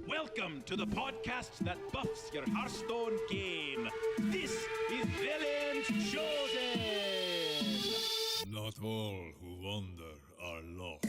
Welcome to the podcast that buffs your Hearthstone game. This is Velen's Chosen. Not all who wander are lost.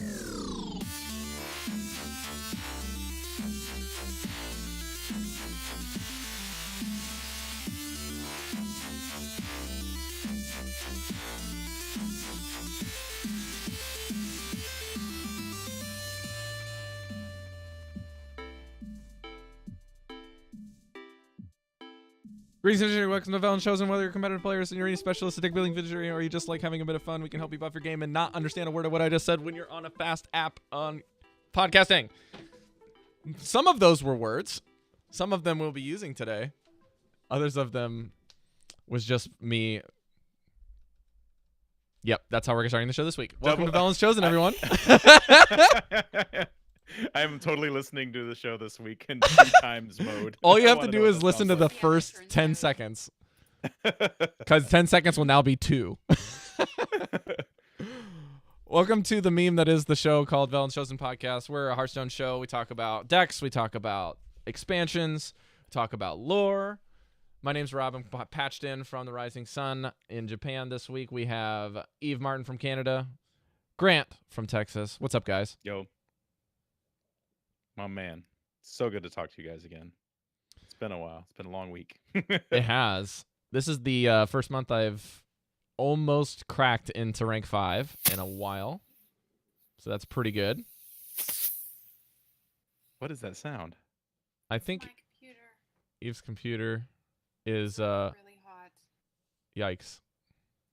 Greetings and welcome to Velen Chosen. Whether you're a competitive player, seniority specialist, a deck building visionary, or you just like having a bit of fun, we can help you buff your game and not understand a word of what I just said when you're on a fast app on podcasting. Some of those were words. Some of them we'll be using today. Others of them was just me. Yep, that's how we're starting the show this week. Welcome to Velen's Chosen, everyone. I'm totally listening to the show this week in 3x mode. All you I have to wanna do know what is that listen to sounds the like. first 10 seconds. Because 10 seconds will now be 2. Welcome to the meme that is the show called Velen's Chosen Podcast. We're a Hearthstone show. We talk about decks. We talk about expansions. We talk about lore. My name's Rob. I'm patched in from the Rising Sun in Japan this week. We have Eve Martin from Canada. Grant from Texas. What's up, guys? Yo. My man. So good to talk to you guys again. It's been a while. It's been a long week. It has. This is the first month I've almost cracked into rank 5 in a while. So that's pretty good. What is that sound? I think My computer Eve's computer is really hot. yikes.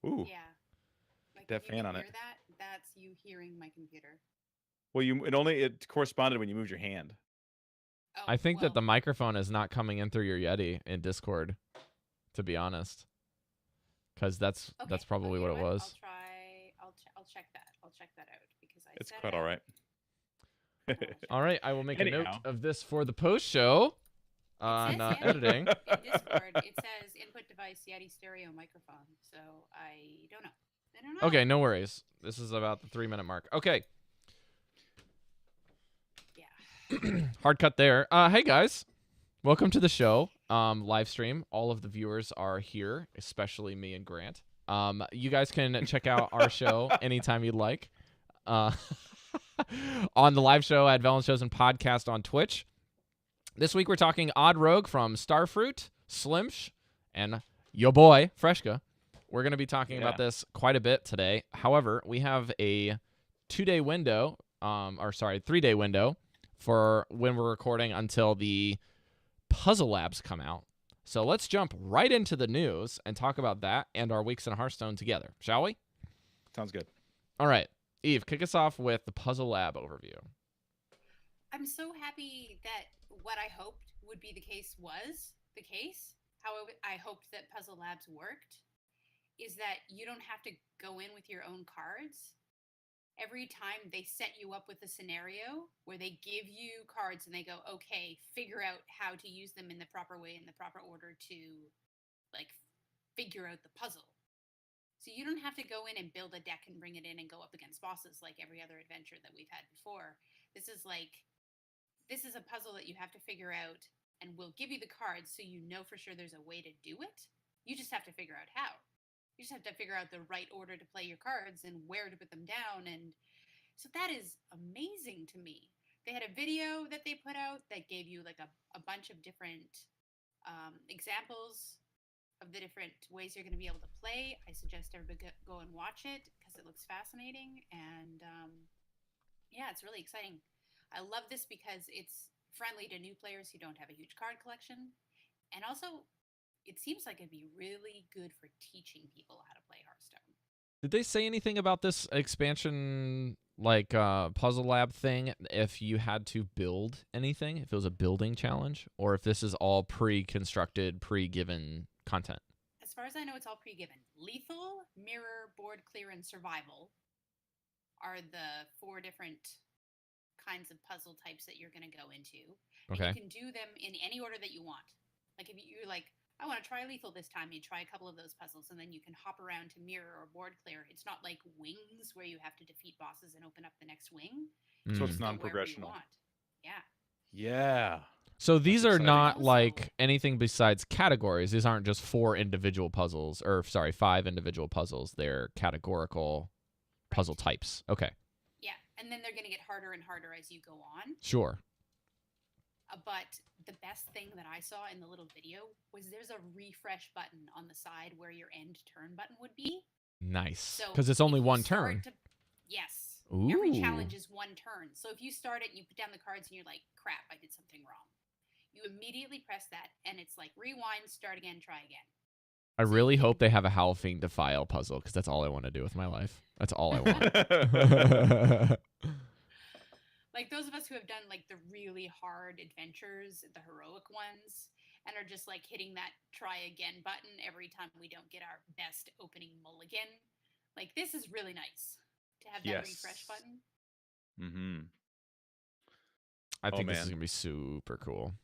Ooh. Yeah. Like That if you fan can on hear it. that, that's you hearing my computer. Well, it corresponded when you moved your hand. Oh, I think that the well, microphone is not coming in through your Yeti in Discord, to be honest. Cuz that's okay, probably well, what you it know was. I'll check that. I'll check that out because I It's set quite it all up. right. All right, I will make a note Anyhow. of this for the post show It on says Yeti editing. In Discord, it says input device Yeti stereo microphone. So I don't know. I don't know. Okay, no worries. This is about the 3-minute mark. Okay. Yeah. Hard cut there. Hey guys, welcome to the show. Live stream. All of the viewers are here, especially me and Grant. You guys can check out our show anytime you'd like. On the live show at Velen's Chosen Podcast on Twitch. This week we're talking Odd Rogue from Starfruit, Slimsh, and yo boy Freshka. We're going to be talking about this quite a bit today. However, we have a 2-day window, 3-day window for when we're recording until the Puzzle Labs come out. So let's jump right into the news and talk about that and our weeks in Hearthstone together, shall we? Sounds good. All right. Eve, kick us off with the Puzzle Lab overview. I'm so happy that what I hoped would be the case was the case. How I hoped that Puzzle Labs worked is that you don't have to go in with your own cards. Every time they set you up with a scenario where they give you cards and they go, okay, figure out how to use them in the proper way, in the proper order to like figure out the puzzle. So you don't have to go in and build a deck and bring it in and go up against bosses like every other adventure that we've had before. This is a puzzle that you have to figure out, and we'll give you the cards so you know for sure there's a way to do it. You just have to figure out how. You just have to figure out the right order to play your cards and where to put them down. And so that is amazing to me. They had a video that they put out that gave you like a bunch of different examples of the different ways you're going to be able to play. I suggest everybody go and watch it because it looks fascinating. And yeah, it's really exciting. I love this because it's friendly to new players who don't have a huge card collection. And also, it seems like it'd be really good for teaching people how to play Hearthstone. Did they say anything about this expansion, like Puzzle Lab thing, if you had to build anything, if it was a building challenge, or if this is all pre-constructed, pre-given content? As far as I know, it's all pre-given. Lethal, Mirror, Board Clear, and Survival are the 4 different kinds of puzzle types that you're going to go into. Okay. And you can do them in any order that you want. Like if you're like, I want to try lethal this time. You try a couple of those puzzles, and then you can hop around to mirror or board clear. It's not like Wings where you have to defeat bosses and open up the next wing. So Mm. it's Just go wherever you non-progressional. want. Yeah. Yeah. So these are exciting. not Also- like anything besides categories. These aren't just 4 individual puzzles, or sorry, 5 individual puzzles. They're categorical puzzle types. Okay, Yeah, and then they're going to get harder and harder as you go on. sure. But the best thing that I saw in the little video was there's a refresh button on the side where your end turn button would be. Nice. So Because it's if only you one start turn. to- yes. Ooh. Every challenge is one turn. So if you start it and you put down the cards and you're like, crap, I did something wrong. You immediately press that and it's like rewind, start again, try again. I really hope they have a Halfing Defile puzzle because that's all I want to do with my life. That's all I want. Like those of us who have done like the really hard adventures, the heroic ones, and are just like hitting that try again button every time we don't get our best opening mulligan. Like this is really nice to have that refresh Yes. button. Mm-hmm. I think this man. is going to be super cool.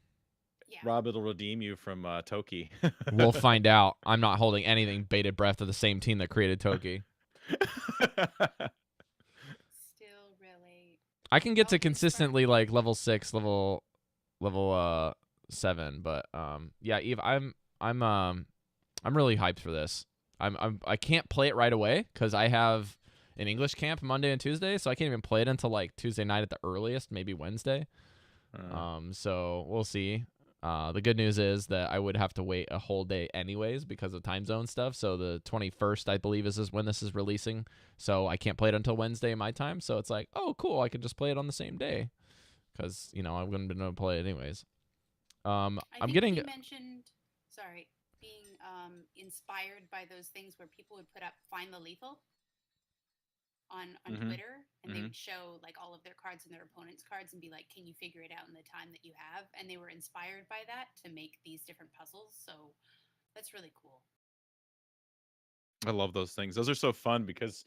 Yeah. Rob, it'll redeem you from Toki. We'll find out. I'm not holding anything bated breath of the same team that created Toki. Still really. I can get to I'll be consistently like level 6, level 7, but yeah, Eve, I'm really hyped for this. I can't play it right away cuz I have an English camp Monday and Tuesday, so I can't even play it until like Tuesday night at the earliest, maybe Wednesday. So we'll see. The good news is that I would have to wait a whole day anyways because of time zone stuff. So the 21st, I believe, is when this is releasing. So I can't play it until Wednesday my time. So it's like, oh, cool. I can just play it on the same day because, you know, I'm going to play it anyways. I I'm think getting... you mentioned, sorry, being inspired by those things where people would put up Find the Lethal on Mhm. Twitter, and they Mhm. would show like all of their cards and their opponent's cards and be like, can you figure it out in the time that you have? And they were inspired by that to make these different puzzles. So that's really cool. I love those things. Those are so fun because,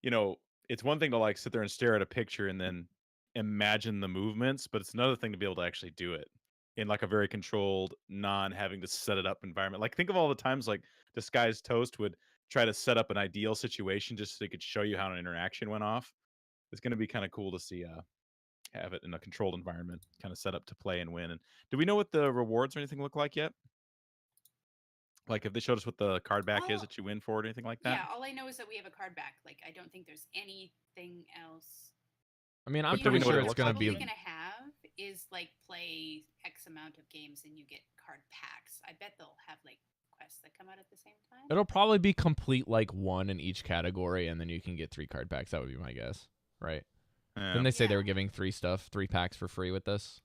you know, it's one thing to like sit there and stare at a picture and then imagine the movements, but it's another thing to be able to actually do it in like a very controlled, non having to set it up environment. Like think of all the times like Disguised Toast would try to set up an ideal situation just so he could show you how an interaction went off. It's going to be kind of cool to see have it in a controlled environment, kind of set up to play and win. And do we know what the rewards or anything look like yet? Like if they showed us what the card back is Oh, that you win for it or anything like that? Yeah, all I know is that we have a card back. Like, I don't think there's anything else. I mean, I'm But do we pretty know what sure it it's looks going to like be... What we're gonna have is like play X amount of games and you get card packs. I bet they'll have like quests that come out at the same time. It'll probably be complete like 1 in each category, and then you can get 3 card packs. That would be my guess, right? Didn't they say they Yeah. were giving 3 packs for free with this?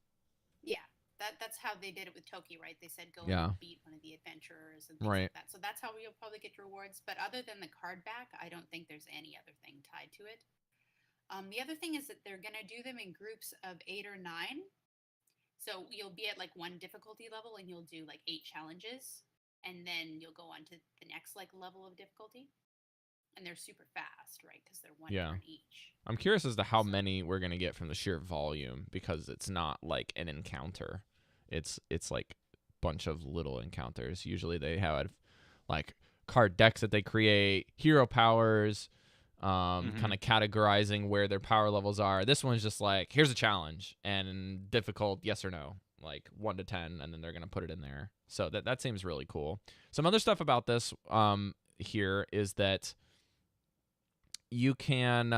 Yeah, that's how they did it with Toki, right? They said go Yeah. and beat one of the adventurers and things Right. like that. So that's how you'll probably get your rewards. But other than the card back, I don't think there's any other thing tied to it. The other thing is that they're gonna do them in groups of 8 or 9. So you'll be at like 1 difficulty level and you'll do like 8 challenges, and then you'll go on to the next like level of difficulty. And they're super fast, right? Because they're 1 Yeah. turn each. I'm curious as to how many we're gonna get from the sheer volume because it's not like an encounter. It's like a bunch of little encounters. Usually they have like card decks that they create, hero powers, kind of categorizing where their power levels are. This one's just like, here's a challenge and difficult, yes or no, like 1 to 10, and then they're gonna put it in there. So that seems really cool. Some other stuff about this here is that you can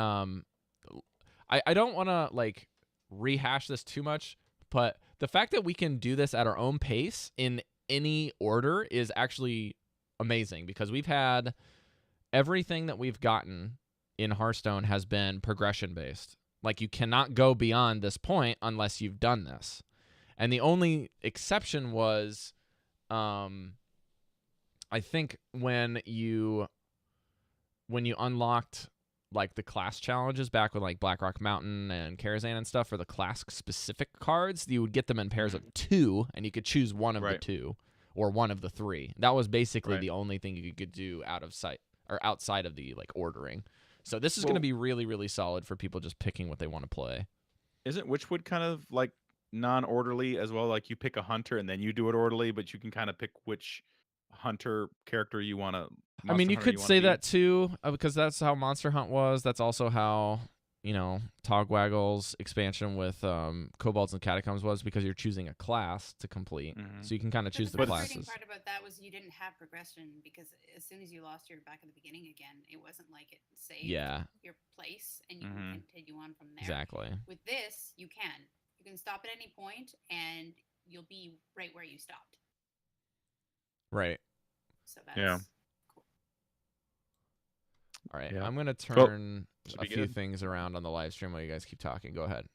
I don't want to like rehash this too much, but the fact that we can do this at our own pace in any order is actually amazing because we've had everything that we've gotten in Hearthstone has been progression based. Like you cannot go beyond this point unless you've done this. And the only exception was I think when you unlocked like the class challenges back with like Blackrock Mountain and Karazhan and stuff for the class specific cards, you would get them in pairs of 2 and you could choose one of the 2 or one of the 3. That was basically the only thing you could do out of sight or outside of the like ordering. So this is going to be really, really solid for people just picking what they want to play. Isn't Witchwood kind of like non-orderly as well? Like you pick a hunter and then you do it orderly, but you can kind of pick which hunter character you want to. I mean, you could say that too, because that's how Monster Hunt was. That's also how, Togwaggle's expansion with Kobolds and Catacombs was, because you're choosing a class to complete. So you can kind of choose the The classes. frustrating part about that was you didn't have progression, because as soon as you lost your back at the beginning again, it wasn't like it saved your place and you can continue on from there. Exactly. With this, you can. You can stop at any point and you'll be right where you stopped. Right. So that's cool. All right. Yeah. I'm going to turn Should a be few good. things around on the live stream while you guys keep talking. Go ahead.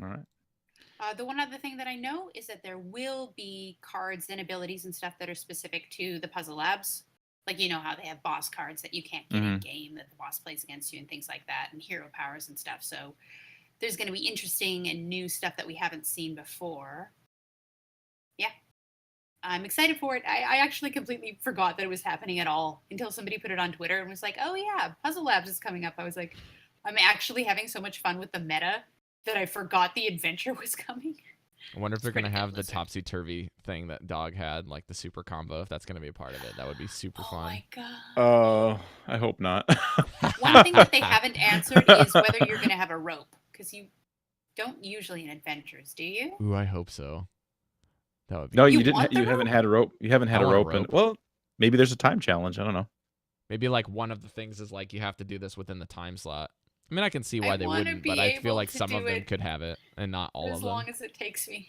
All right. The one other thing that I know is that there will be cards and abilities and stuff that are specific to the Puzzle Labs. Like, you know how they have boss cards that you can't get in game, that the boss plays against you and things like that, and hero powers and stuff. So there's going to be interesting and new stuff that we haven't seen before. Yeah. I'm excited for it. I actually completely forgot that it was happening at all until somebody put it on Twitter and was like, oh yeah, Puzzle Labs is coming up. I was like, I'm actually having so much fun with the meta that I forgot the adventure was coming. I wonder if they're going to have the topsy-turvy thing that Dog had, like the super combo, if that's going to be a part of it. That would be super fun. Oh my god. I hope not. One thing that they haven't answered is whether you're going to have a rope, because you don't usually in adventures, do you? Ooh, I hope so. That would be No, You you didn't. want the You haven't rope? had a rope. You haven't had I a want a rope, and rope. well, maybe there's a time challenge. I don't know. Maybe like one of the things is like you have to do this within the time slot. I mean, I can see why I they wanna wouldn't, be but I feel able like to some of do them it could have it and not all as of them. long as it takes me.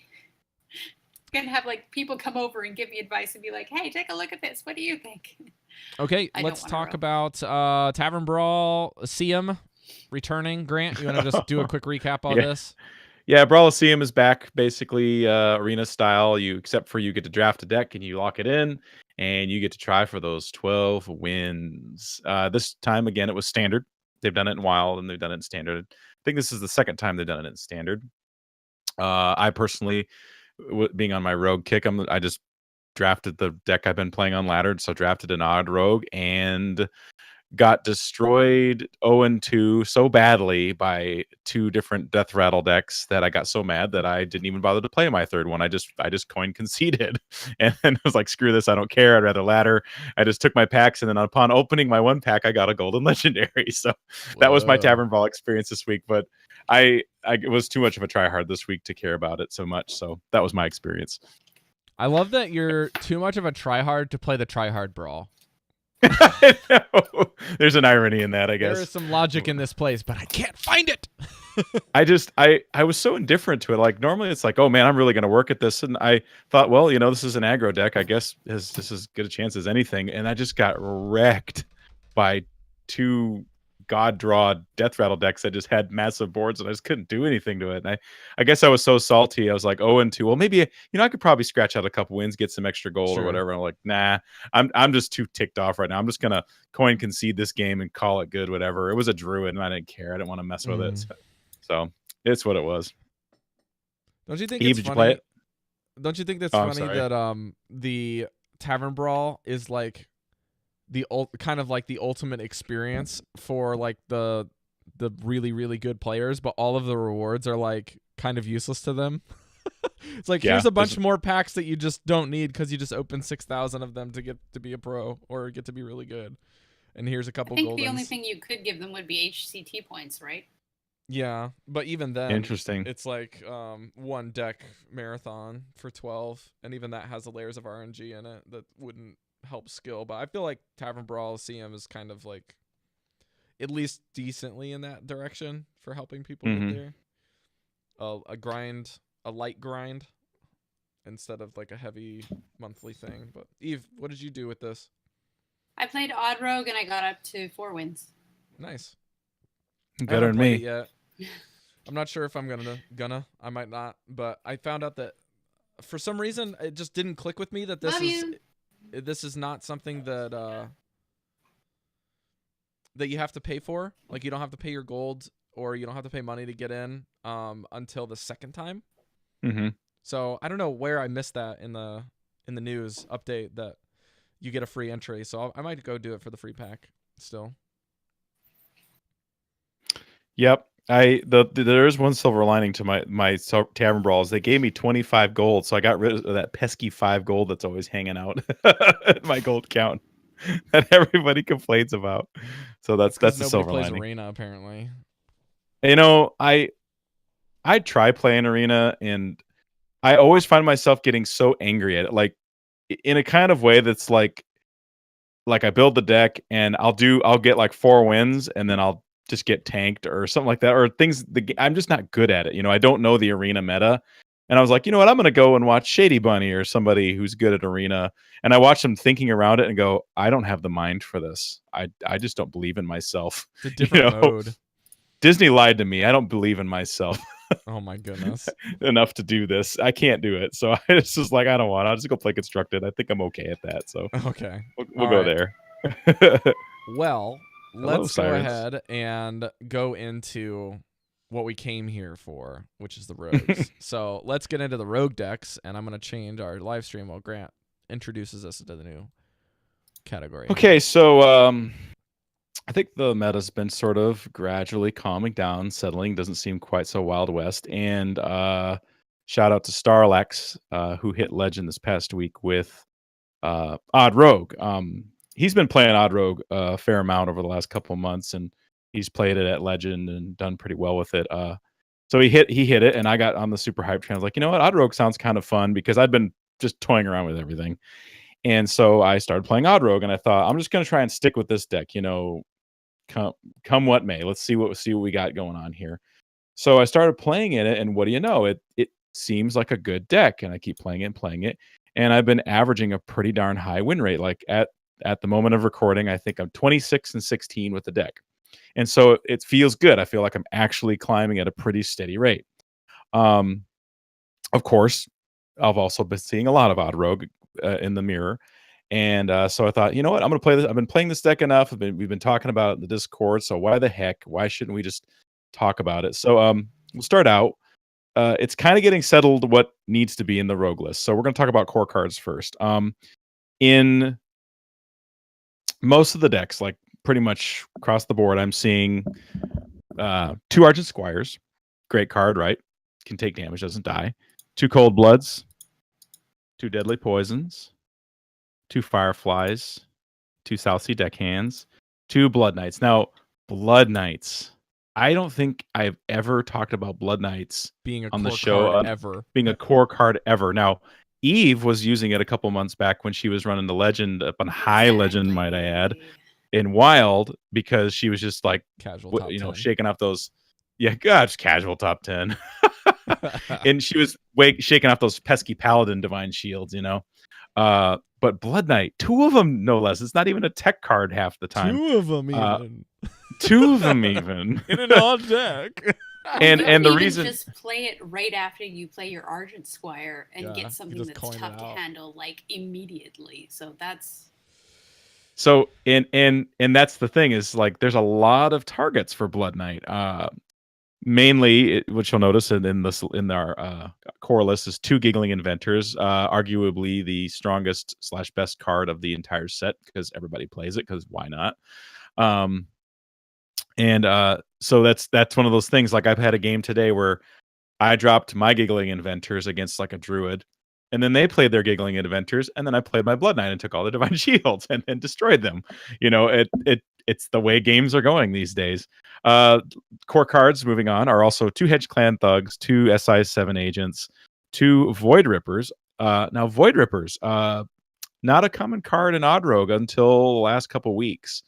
Gonna have like people come over and give me advice and be like, hey, take a look at this. What do you think? Okay, I don't let's want a talk rope. about Tavern Brawl, Siam returning. Grant, you want to just do a quick recap of this? Yeah, Brawliseum is back, basically arena style. Except for you get to draft a deck and you lock it in, and you get to try for those 12 wins. This time again, it was standard. They've done it in Wild and they've done it in standard. I think this is the second time they've done it in standard. I personally, being on my rogue kick, I just drafted the deck I've been playing on laddered, so drafted an odd rogue and got destroyed 0-2 so badly by two different death rattle decks that I got so mad that I didn't even bother to play my third one. I just coin conceded and then was like, screw this, I don't care, I'd rather ladder. I just took my packs, and then upon opening my one pack, I got a golden legendary. So that was my Tavern Brawl experience this week, but I it was too much of a try hard this week to care about it so much. So that was my experience. I love that you're too much of a tryhard to play the tryhard brawl. There's an irony in that, I guess. There is some logic in this place, but I can't find it. I was so indifferent to it. Like normally it's like, oh man, I'm really going to work at this. And I thought, well, this is an aggro deck. I guess this is as good a chance as anything. And I just got wrecked by two god draw death rattle decks that just had massive boards, and I just couldn't do anything to it. And I guess I was so salty. I was like, 0-2. Well, maybe I could probably scratch out a couple wins, get some extra gold or whatever. And I'm like, nah, I'm just too ticked off right now. I'm just gonna coin concede this game and call it good. Whatever. It was a druid, and I didn't care. I didn't want to mess with it. So it's what it was. Don't you think Eve, it's did funny? you play it? Don't you think that's Oh, I'm funny sorry. that the Tavern Brawl is like the kind of like the ultimate experience for like the really, really good players, but all of the rewards are like kind of useless to them. It's like, here's a bunch more packs that you just don't need because you just opened 6,000 of them to get to be a pro or get to be really good. And here's a couple I think goldens. the only thing you could give them would be HCT points, right? Yeah, but even then, Interesting. it's like one deck marathon for 12, and even that has the layers of RNG in it that wouldn't help skill. But I feel like Tavern Brawl CM is kind of like at least decently in that direction for helping people get there. A light grind instead of like a heavy monthly thing. But Eve, what did you do with this? I played Odd Rogue and I got up to 4 wins. Nice. Better than me. Yet. I'm not sure if I'm gonna. I might not. But I found out that for some reason it just didn't click with me that this is not something that that you have to pay for. Like, you don't have to pay your gold or you don't have to pay money to get in until the second time. So I don't know where I missed that in the news update that you get a free entry. So I might go do it for the free pack still. Yep. There is one silver lining to my tavern brawls. They gave me 25 gold, so I got rid of that pesky 5 gold that's always hanging out at my gold count that everybody complains about. So Because that's the nobody silver plays lining. arena apparently. You know, I try playing arena, and I always find myself getting so angry at it, like in a kind of way that's like I build the deck and I'll get like 4 wins and then I'll just get tanked or something like that, or things I'm just not good at it. I don't know the arena meta. And I was like, you know what? I'm going to go and watch Shady Bunny or somebody who's good at arena. And I watch them thinking around it and go, I don't have the mind for this. I just don't believe in myself. It's a different mode. Disney lied to me. I don't believe in myself Oh my goodness. enough to do this. I can't do it. So it's just like, I don't want. I'll just go play constructed. I think I'm okay at that. So Okay. we'll All go right. there. Well, Hello, let's go Sirens. ahead and go into what we came here for, which is the rogues. So let's get into the rogue decks, and I'm going to change our live stream while Grant introduces us into the new category. Okay, so I think the meta's been sort of gradually calming down, settling. Doesn't seem quite so Wild West. And shout out to Starlax, who hit Legend this past week with Odd Rogue. He's been playing Odd Rogue a fair amount over the last couple of months, and he's played it at Legend and done pretty well with it. So he hit it, and I got on the super hype train. I was like, you know what, Odd Rogue sounds kind of fun because I'd been just toying around with everything. And so I started playing Odd Rogue, and I thought I'm just going to try and stick with this deck. Come what may. Let's see what we got going on here. So I started playing in it, and what do you know? It seems like a good deck, and I keep playing it, and I've been averaging a pretty darn high win rate. Like at the moment of recording, I think I'm 26-16 with the deck, and so it feels good. I feel like I'm actually climbing at a pretty steady rate. Of course, I've also been seeing a lot of Odd Rogue in the mirror. And so I thought, you know what, I'm going to play this. I've been playing this deck enough. We've been talking about it in the Discord. So why shouldn't we just talk about it? So we'll start out. It's kind of getting settled what needs to be in the rogue list. So we're going to talk about core cards first. In most of the decks, like pretty much across the board, I'm seeing 2 Argent Squires. Great card, right? Can take damage, doesn't die. 2 Cold Bloods. 2 Deadly Poisons. 2 Fireflies, 2 South Sea Deckhands, 2 Blood Knights. Now, Blood Knights. I don't think I've ever talked about Blood Knights being a on core the show card ever. being a core card ever. Now, Eve was using it a couple months back when she was running the Legend up on High Legend, might I add, in Wild, because she was just like Casual top 10. shaking off those. Yeah, God, just casual top 10. And she was shaking off those pesky Paladin Divine Shields, but Blood Knight, 2 of them, no less. It's not even a tech card half the time. 2 of them even. 2 of them even. In an odd deck. and you the even reason just play it right after you play your Argent Squire and Yeah, get you something just that's coin it tough to out. handle like immediately. So that's and that's the thing is like there's a lot of targets for Blood Knight. Mainly, which you'll notice in our core list is 2 Giggling Inventors, arguably the strongest / best card of the entire set because everybody plays it. Because why not? So that's one of those things. Like I've had a game today where I dropped my Giggling Inventors against like a Druid, and then they played their Giggling Inventors, and then I played my Blood Knight and took all the Divine Shields and destroyed them. It's the way games are going these days. Core cards, moving on, are also 2 Hedge Clan Thugs, 2 SI7 Agents, 2 Void Rippers. Now, Void Rippers, not a common card in Odd Rogue until the last couple weeks.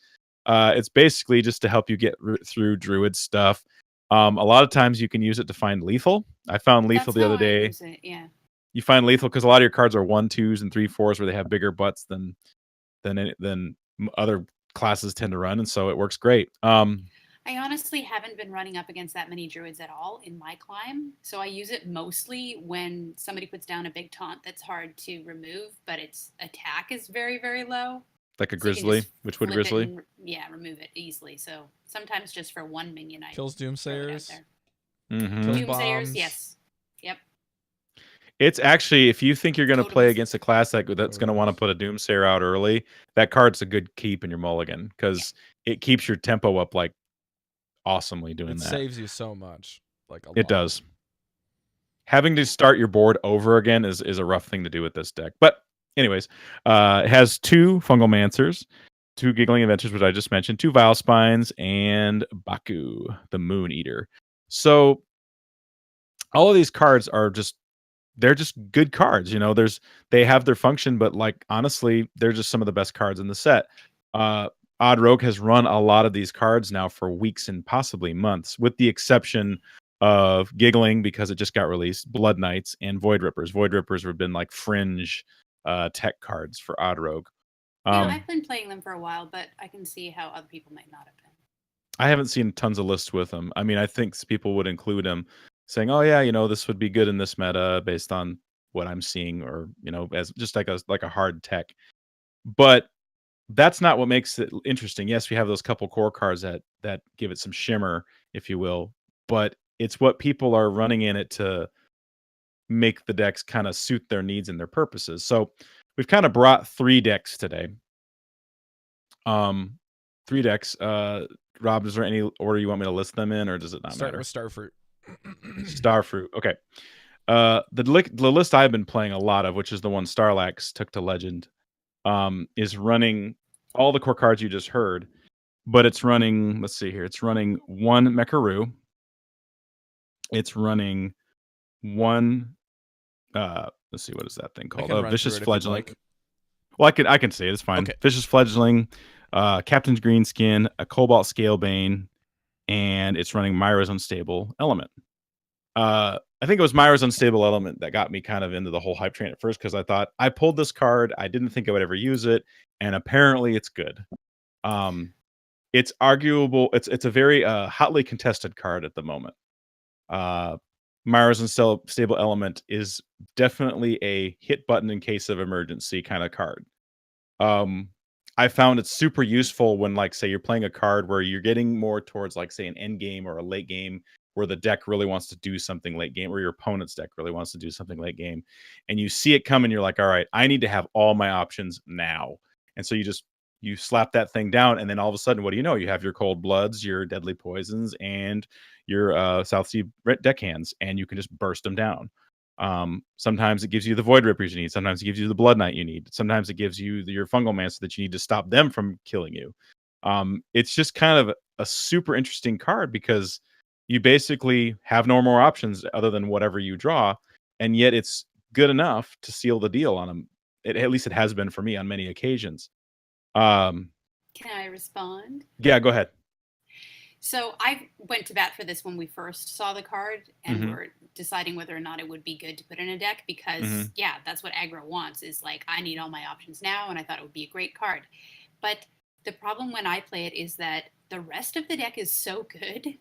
It's basically just to help you get through Druid stuff. A lot of times you can use it to find lethal. I found lethal that's the how other I day. use it, yeah. You find lethal because a lot of your cards are 1, 2s, and 3, 4s where they have bigger butts than other classes tend to run, and so it works great. I honestly haven't been running up against that many druids at all in my climb, so I use it mostly when somebody puts down a big taunt that's hard to remove, but its attack is very, very low. Like a So you can grizzly, just Witchwood flip it Grizzly. and, remove it easily. So sometimes just for 1 minion, I Kills throw it out Doomsayers. there. Mhm. Kills Doomsayers, bombs. yes. Yep. It's actually, if you think you're going to play Totems. against a class that's going to want to Totems. put a Doomsayer out early, that card's a good keep in your mulligan because it keeps your tempo up like awesomely doing It that. saves you so much. Like a lot. It does. Having to start your board over again is a rough thing to do with this deck. But anyways, it has 2 Fungal Mancers, 2 Giggling Adventures, which I just mentioned, 2 Vile Spines, and Baku, the Moon Eater. So all of these cards are they're just good cards. You know, they have their function, but like honestly, they're just some of the best cards in the set. Odd Rogue has run a lot of these cards now for weeks and possibly months, with the exception of Giggling because it just got released, Blood Knights, and Void Rippers. Void Rippers have been like fringe tech cards for Odd Rogue. Yeah, I've been playing them for a while, but I can see how other people might not have been. I haven't seen tons of lists with them. I mean, I think people would include them, saying, "Oh yeah, you know, this would be good in this meta based on what I'm seeing," or you know, as just like a hard tech. But that's not what makes it interesting. Yes, we have those couple core cards that give it some shimmer, if you will, but it's what people are running in it to make the decks kind of suit their needs and their purposes. So we've kind of brought 3 decks today. 3 decks. Rob, is there any order you want me to list them in, or does it not Start matter? with Starfruit. Starfruit. Okay. The list I've been playing a lot of, which is the one Starlax took to Legend, is running all the core cards you just heard, but it's running. Let's see here. It's running 1 Mecharoo. It's running 1. Let's see, what is that thing I called? can run Vicious through it if you'd Fledgling. like. Well, I can say it. It's fine. Okay. Vicious Fledgling, Captain's Greenskin, a Cobalt Scalebane, and it's running Myra's Unstable Element. I think it was Myra's Unstable Element that got me kind of into the whole hype train at first, because I thought I pulled this card, I didn't think I would ever use it, and apparently it's good. It's arguable. It's a very hotly contested card at the moment. Myra's Unstable Element is definitely a hit button in case of emergency kind of card. I found it super useful when, like, say you're playing a card where you're getting more towards, like, say, an end game or a late game where the deck really wants to do something late game, or your opponent's deck really wants to do something late game, and you see it coming, you're like, all right, I need to have all my options now. And so you slap that thing down, and then all of a sudden, what do you know? You have your Cold Bloods, your Deadly Poisons, and your South Sea deckhands, and you can just burst them down. Sometimes it gives you the Void Rippers you need. Sometimes it gives you the Blood Knight you need. Sometimes it gives you your Fungal Mancer that you need to stop them from killing you. It's just kind of a super interesting card because you basically have no more options other than whatever you draw, and yet it's good enough to seal the deal on them. At least it has been for me on many occasions. Can I respond? Yeah, go ahead. So I went to bat for this when we first saw the card and Mhm. were deciding whether or not it would be good to put in a deck because, Mhm. yeah, that's what aggro wants is like, I need all my options now, and I thought it would be a great card. But the problem when I play it is that the rest of the deck is so good,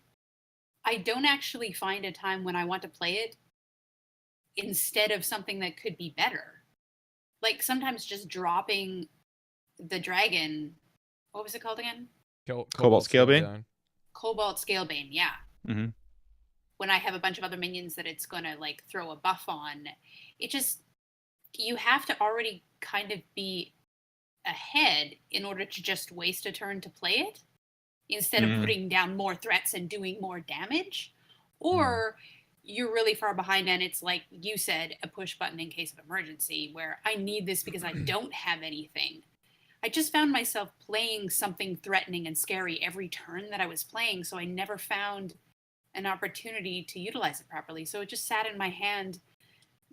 I don't actually find a time when I want to play it instead of something that could be better. Like sometimes just dropping the dragon, what was it called again? Cobalt Scalebane? Cobalt Scalebane, yeah. Mhm. When I have a bunch of other minions that it's gonna like throw a buff on, it just, you have to already kind of be ahead in order to just waste a turn to play it instead of putting down more threats and doing more damage, or you're really far behind and it's like you said, a push button in case of emergency where I need this because I don't have anything. I just found myself playing something threatening and scary every turn that I was playing, so I never found an opportunity to utilize it properly. So it just sat in my hand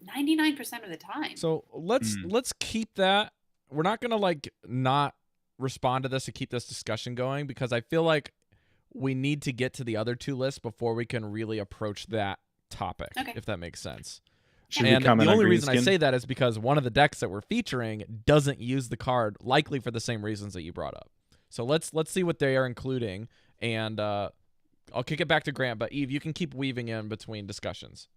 99% of the time. So let's keep that. We're not gonna like not respond to this to keep this discussion going because I feel like we need to get to the other 2 lists before we can really approach that topic. Okay. If that makes sense. Should we And comment the on only reason I Greenskin? say that is because one of the decks that we're featuring doesn't use the card, likely for the same reasons that you brought up. So let's see what they are including, and I'll kick it back to Grant. But Eve, you can keep weaving in between discussions.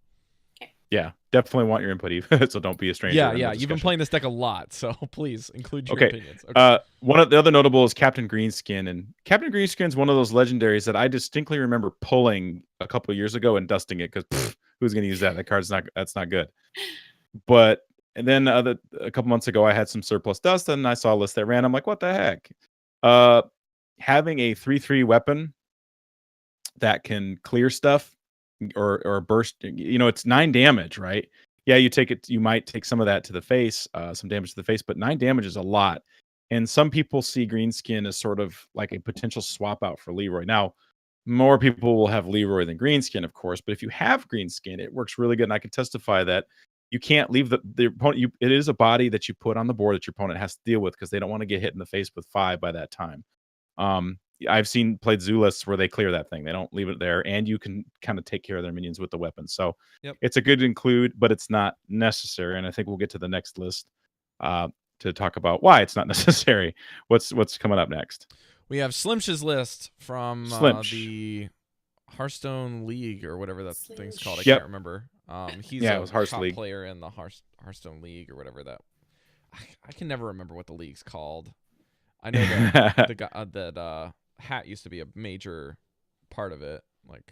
Yeah, definitely want your input, Eve. So don't be a stranger. Yeah, in the yeah. You've been discussion. playing this deck a lot, so please include your Okay. opinions. Okay. One of the other notable is Captain Greenskin, and Captain Greenskin is one of those legendaries that I distinctly remember pulling a couple of years ago and dusting it because who's going to use that? That card's that's not good. But and then a couple months ago, I had some surplus dust, and I saw a list that ran. I'm like, what the heck? Having a 3/3 weapon that can clear stuff or burst. It's 9 damage, right? Yeah, you might take some of that to the face, some damage to the face, but 9 damage is a lot. And some people see Greenskin as sort of like a potential swap out for Leroy. Now, more people will have Leroy than Greenskin, of course, but if you have Greenskin, it works really good. And I can testify that you can't leave the opponent. It is a body that you put on the board that your opponent has to deal with because they don't want to get hit in the face with 5 by that time. I've played zoo lists where they clear that thing. They don't leave it there, and you can kind of take care of their minions with the weapons. So it's a good include, but it's not necessary. And I think we'll get to the next list to talk about why it's not necessary. What's coming up next? We have Slimsh's list from the Hearthstone League or whatever that thing's called. I can't remember. He's a top player in the Hearthstone League or whatever that. I can never remember what the league's called. I know that the guy that Hat used to be a major part of it. Like,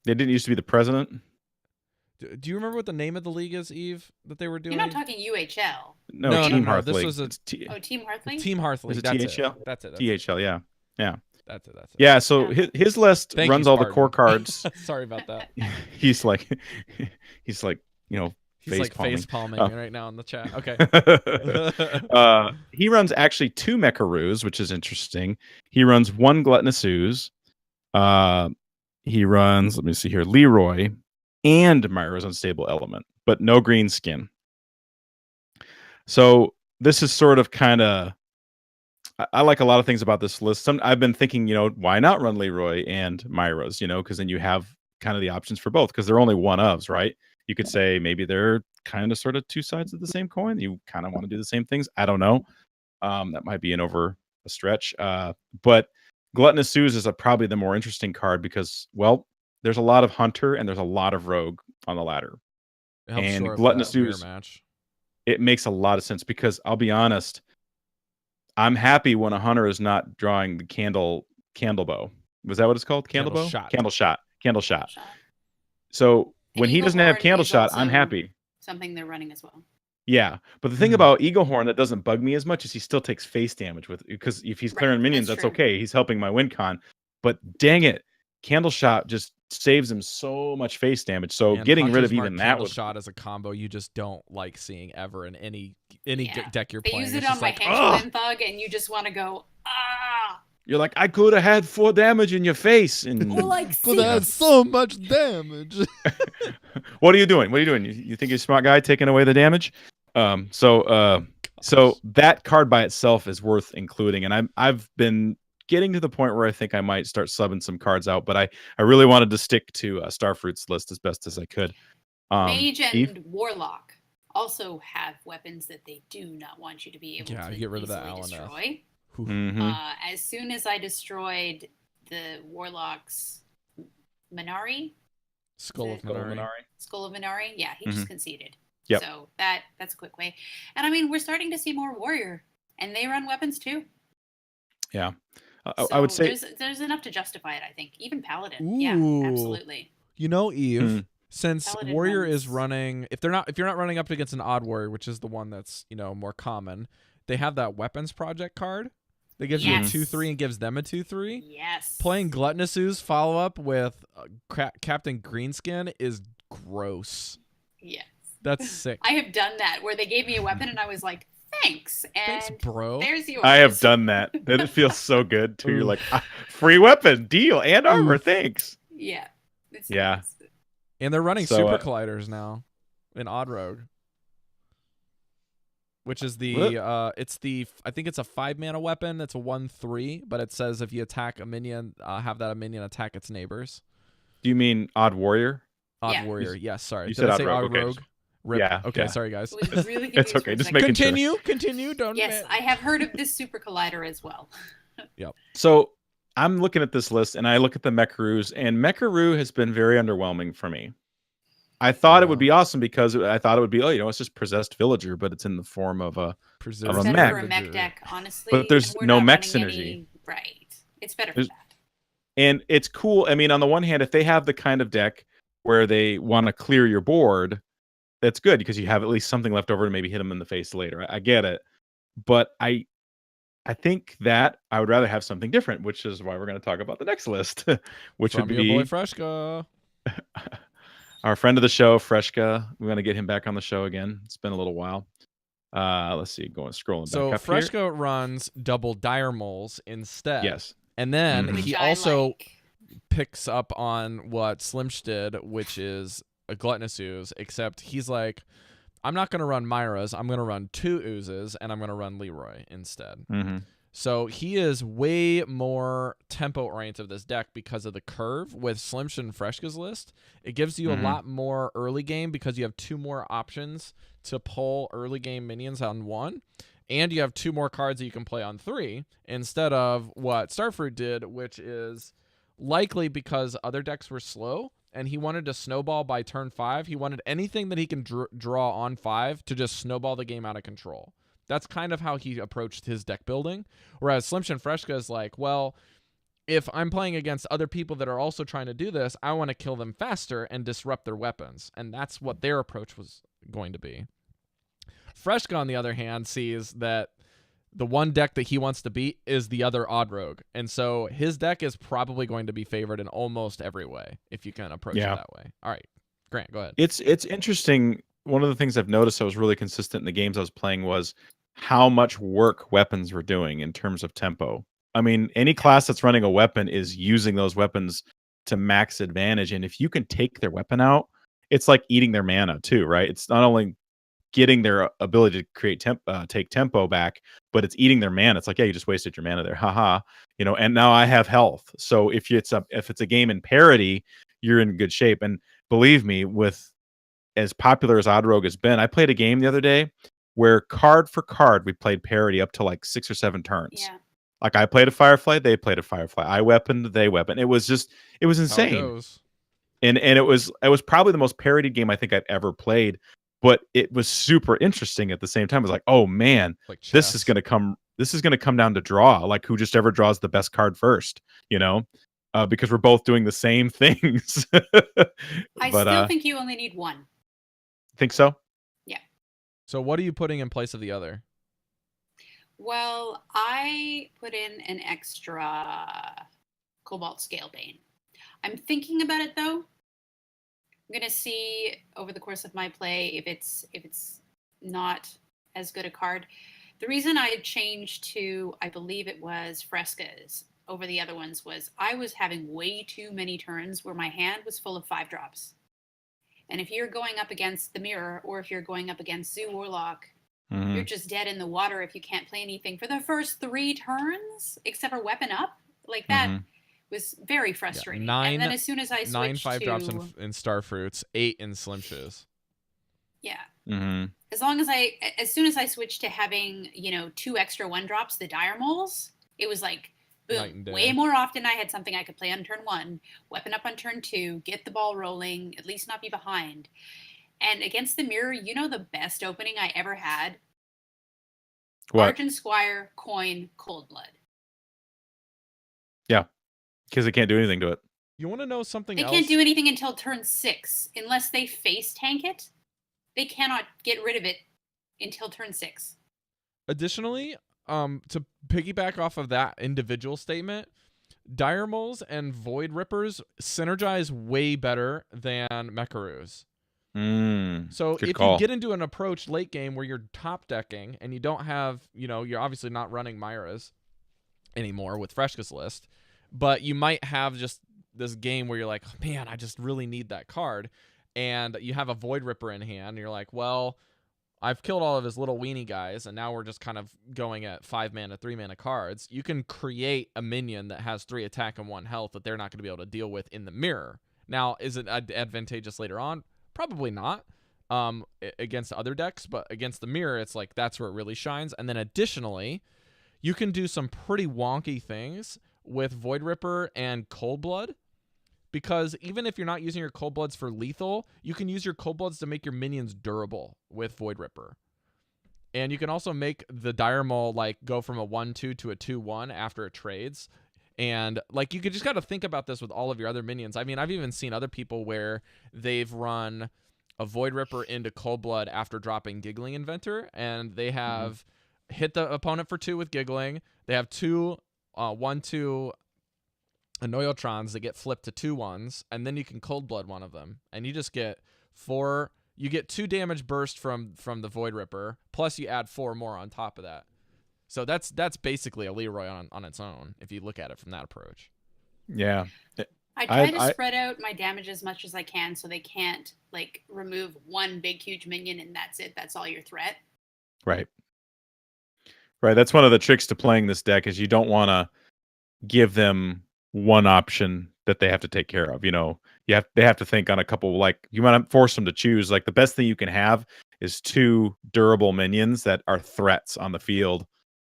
they didn't used to be the president. Do you remember what the name of the league is, Eve? That they were doing? You're not talking UHL. No, Team Hearth This League. was Team Hearth League. Team Hearth League. That's THL? it. That's it. THL. Yeah. That's it. Yeah. So his list runs all the core cards. Sorry about that. He's like, He's like face palming right now in the chat. Okay. He runs actually 2 Mecharus, which is interesting. He runs 1 Gluttonous Ooze. He runs, let me see here, Leroy and Myra's Unstable Element, but no Greenskin. So this is sort of kind of, I like a lot of things about this list. I've been thinking, why not run Leroy and Myra's, because then you have kind of the options for both because they're only one ofs, right? You could say maybe they're kind of sort of 2 sides of the same coin. You kind of want to do the same things. I don't know. That might be over a stretch. But Gluttonous Ooze is probably the more interesting card because, well, there's a lot of Hunter and there's a lot of Rogue on the ladder. And Gluttonous Ooze, it makes a lot of sense because I'll be honest, I'm happy when a Hunter is not drawing the candle bow. Was that what it's called? Candle shot. So when he doesn't have candle shot, I'm happy. Something they're running as well. Yeah, but the thing about Eagle Horn that doesn't bug me as much is he still takes face damage because if he's clearing minions, that's okay. He's helping my win con. But dang it, candle shot just saves him so much face damage. So getting rid of even that candle shot as a combo, you just don't like seeing ever in any deck you're playing. They use it on my henchman thug, and you just want to go You're like, I could have had 4 damage in your face, and could have had so much damage. What are you doing? You think you're a smart guy taking away the damage? So that card by itself is worth including, and I've been getting to the point where I think I might start subbing some cards out, but I really wanted to stick to Starfruit's list as best as I could. Mage and Warlock also have weapons that they do not want you to be able to get rid of that destroy. Mm-hmm. As soon as I destroyed the Warlock's Minari, Skull of Minari, yeah, he just conceded. Yep. So that's a quick way. And I mean, we're starting to see more Warrior, and they run weapons too. Yeah. So I would say there's enough to justify it, I think. Even Paladin. Ooh. Yeah, absolutely. Eve, since Paladin Warrior runs. is running, if you're not running up against an odd Warrior, which is the one that's, more common, they have that Weapons Project card that gives you a 2/3 and gives them a 2/3. Yes. Playing Gluttonous Ooze follow up with Captain Greenskin is gross. Yes. That's sick. I have done that where they gave me a weapon and I was like, thanks. And thanks, bro. There's yours. I have done that. Then it feels so good too. You're like, free weapon, deal, and armor, thanks. Yeah. It's Yeah. nice. And they're running So, Super Colliders now in Odd Rogue. Which is I think it's a 5-mana weapon. It's a 1/3, but it says if you attack a minion, have that minion attack its neighbors. Do you mean Odd Warrior? Odd Warrior, yes. Sorry, you did said I say Odd okay. Rogue? Rip. Yeah. Okay, yeah. sorry guys. I was really It's confused okay. for a Just second. making sure. Continue. Don't. Yes, I have heard of this Super Collider as well. Yep. So I'm looking at this list and I look at the Mecharus, and Mecharu has been very underwhelming for me. I thought it would be awesome because I thought it would be, it's just possessed villager, but it's in the form of a Preserve It's a better mech. for a mech deck, honestly. But there's and we're no not mech running synergy. Right. It's better for that. And it's cool. I mean, on the one hand, if they have the kind of deck where they want to clear your board, that's good because you have at least something left over to maybe hit them in the face later. I get it. But I think that I would rather have something different, which is why we're going to talk about the next list, which From would your boy be Freshka. our friend of the show, Freshka. We're going to get him back on the show again. It's been a little while. Let's see, scrolling So back up here. Freshka runs double dire moles instead. Yes. And then Mhm. Which he I also like. picks up on what Slimsh did, which is a gluttonous ooze, except he's like, I'm not going to run Myra's. I'm going to run 2 oozes, and I'm going to run Leroy instead. Mm-hmm. So he is way more tempo-oriented of this deck because of the curve. With Slimsh and Freshka's list, it gives you a lot more early game because you have 2 more options to pull early game minions on 1. And you have 2 more cards that you can play on 3 instead of what Starfruit did, which is likely because other decks were slow and he wanted to snowball by turn 5. He wanted anything that he can draw on 5 to just snowball the game out of control. That's kind of how he approached his deck building. Whereas Slimsh and Freshka is like, well, if I'm playing against other people that are also trying to do this, I want to kill them faster and disrupt their weapons. And that's what their approach was going to be. Freshka, on the other hand, sees that the one deck that he wants to beat is the other Odd Rogue. And so his deck is probably going to be favored in almost every way if you can approach it that way. All right, Grant, go ahead. It's interesting. One of the things I've noticed that was really consistent in the games I was playing was how much work weapons were doing in terms of tempo. I mean, any class that's running a weapon is using those weapons to max advantage. And if you can take their weapon out, it's like eating their mana too, right? It's not only getting their ability to create take tempo back, but it's eating their mana. It's like, yeah, you just wasted your mana there, haha. And now I have health. So if it's a game in parity, you're in good shape. And believe me, with as popular as Odd Rogue has been, I played a game the other day where card for card we played parity up to like 6 or 7 turns. Yeah. Like I played a Firefly, they played a Firefly. I weaponed, they weaponed. It was How it insane. goes. And it was probably the most parodied game I think I've ever played, but it was super interesting at the same time. It was like, oh man, Like this is chess. gonna come down to draw, like who just ever draws the best card first, because we're both doing the same things. I But still think you only need 1. think so. So what are you putting in place of the other? Well, I put in an extra Cobalt Scalebane. I'm thinking about it though. I'm gonna see over the course of my play if it's not as good a card. The reason I changed to, I believe it was Fresca's over the other ones, was I was having way too many turns where my hand was full of 5-drops. And if you're going up against the Mirror, or if you're going up against Zoo Warlock, you're just dead in the water if you can't play anything for the first 3 turns, except for Weapon Up. Like that was very frustrating. Yeah, and then as soon as I switched 9 5-drops to in Starfruits, 8 in Slimshes. yeah, Mm-hmm. as soon as I switched to having 2 extra 1-drops, the Dire Moles, it was like Night boom. and day. Way more often I had something I could play on turn 1, weapon up on turn 2, get the ball rolling, at least not be behind. And against the Mirror, the best opening I ever had? What? Argent Squire, Coin, Cold Blood. Yeah, because they can't do anything to it. You want to know something They else? can't do anything until turn 6. Unless they face tank it, they cannot get rid of it until turn 6. Additionally, to piggyback off of that individual statement, Dire Moles and Void Rippers synergize way better than Mekaroos. So Good if call. you get into an approach late game where you're top decking and you don't have, you're obviously not running Myra's anymore with Freshka's list, but you might have just this game where you're like, man, I just really need that card. And you have a Void Ripper in hand. And you're like, well, I've killed all of his little weenie guys, and now we're just kind of going at 5-mana, 3-mana cards. You can create a minion that has 3 attack and 1 health that they're not going to be able to deal with in the Mirror. Now, is it advantageous later on? Probably not against other decks, but against the Mirror, it's like that's where it really shines. And then additionally, you can do some pretty wonky things with Void Ripper and Cold Blood. Because even if you're not using your Cold Bloods for lethal, you can use your Cold Bloods to make your minions durable with Void Ripper. And you can also make the Dire Mole go from a 1-2 to a 2-1 after it trades. And you just got to think about this with all of your other minions. I mean, I've even seen other people where they've run a Void Ripper into Cold Blood after dropping Giggling Inventor, and they have hit the opponent for 2 with giggling. They have 2 1/2 Annoyotrons that get flipped to 2/1s, and then you can cold blood one of them, and you just get 4. You get 2 damage burst from the Void Ripper, plus you add 4 more on top of that. So that's basically a Leroy on its own if you look at it from that approach. Yeah. I try to spread out my damage as much as I can so they can't like remove one big huge minion and that's it. That's all your threat. Right. Right. That's one of the tricks to playing this deck is you don't want to give them one option that they have to take care of. They have to think on a couple, like you want to force them to choose. Like the best thing you can have is 2 durable minions that are threats on the field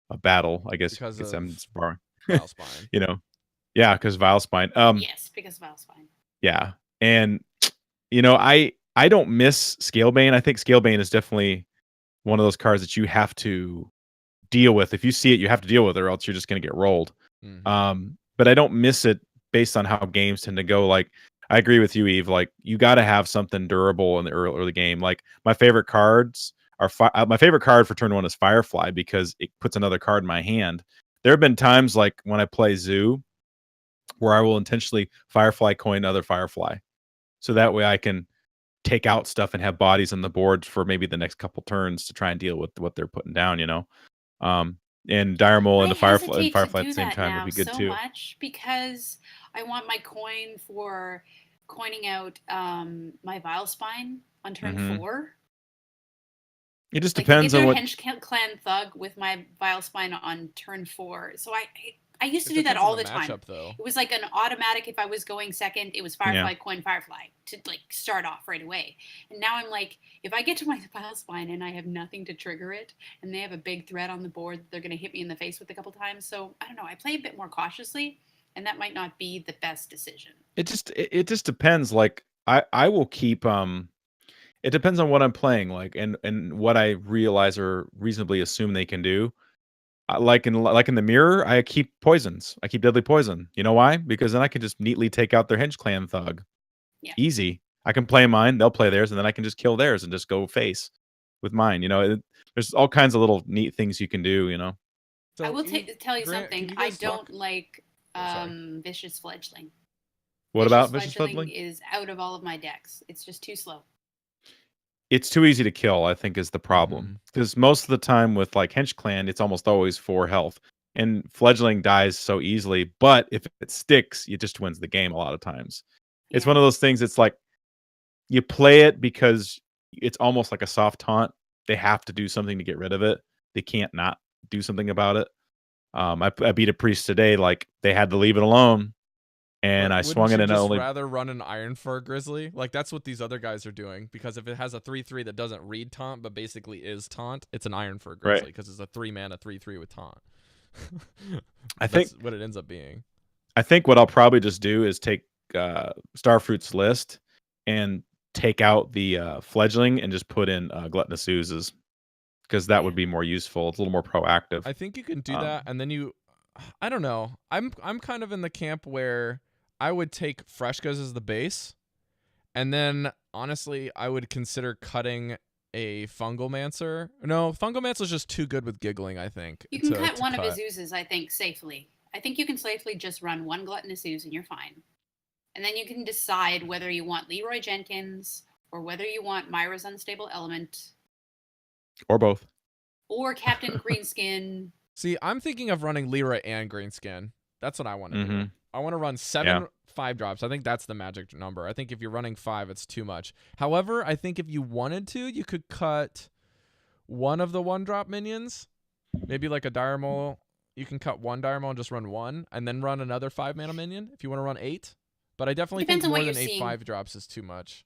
of battle, I guess. Because Because of I'm far. Vilespine. Yeah, because Vilespine. Yes, because Vilespine. Yeah. And I don't miss Scalebane. I think Scalebane is definitely one of those cards that you have to deal with. If you see it, you have to deal with it, or else you're just going to get rolled. But I don't miss it based on how games tend to go. Like, I agree with you, Eve. Like, you got to have something durable in the early game. Like, my favorite cards are my favorite card for turn 1 is Firefly because it puts another card in my hand. There have been times like when I play Zoo where I will intentionally Firefly coin another Firefly, so that way I can take out stuff and have bodies on the board for maybe the next couple turns to try and deal with what they're putting down. And Dire Mole and the Firefly at the same time would be good so too. Much because I want my coin for coining out my Vilespine on turn 4. It just depends on what Hench Clan Thug with my Vilespine on turn 4. So I used to do that all the time. Though. It was like an automatic. If I was going second, it was Firefly, coin Firefly to like start off right away. And now I'm like, if I get to my Vilespine and I have nothing to trigger it, and they have a big threat on the board, they're going to hit me in the face with a couple times. So I don't know. I play a bit more cautiously, and that might not be the best decision. It just depends. Like I will keep It depends on what I'm playing, like and what I realize or reasonably assume they can do. Like in the mirror, I keep poisons. I keep deadly poison. You know why? Because then I can just neatly take out their Hench Clan Thug. Yeah. Easy. I can play mine, they'll play theirs, and then I can just kill theirs and just go face with mine. There's all kinds of little neat things you can do. So I will tell you something. I don't like Vicious Fledgling. What about Vicious Fledgling? Is out of all of my decks. It's just too slow. It's too easy to kill, I think, is the problem. Because most of the time with like Hench Clan, it's almost always 4 health. And Fledgling dies so easily, but if it sticks, it just wins the game a lot of times. Yeah. It's one of those things, it's like you play it because it's almost like a soft taunt. They have to do something to get rid of it. They can't not do something about it. I beat a priest today, like they had to leave it alone. And I swung it and only rather run an Iron Fur Grizzly. Like that's what these other guys are doing, because if it has a 3/3 that doesn't read taunt but basically is taunt, it's an Iron Fur Grizzly because it's a 3-mana 3/3 with taunt. I think that's what it ends up being. I think what I'll probably just do is take Starfruit's list and take out the Fledgling and just put in Gluttonous Oozes, because that would be more useful. It's a little more proactive. I think you can do that, and then I don't know. I'm kind of in the camp where I would take Freshkas as the base, and then honestly, I would consider cutting a Fungalmancer. No, Fungalmancer's just too good with giggling, I think. You can cut one of his oozes, I think, safely. I think you can safely just run one Gluttonous Ooze and you're fine. And then you can decide whether you want Leroy Jenkins or whether you want Myra's Unstable Element. Or both. Or Captain Greenskin. See, I'm thinking of running Leroy and Greenskin. That's what I want to do. I want to run 7 5-drops. I think that's the magic number. I think if you're running 5, it's too much. However, I think if you wanted to, you could cut one of the 1-drop minions. Maybe like a Dire Mole. You can cut 1 Dire Mole and just run 1, and then run another 5-mana minion if you want to run 8. But I definitely think more than 8 5-drops is too much.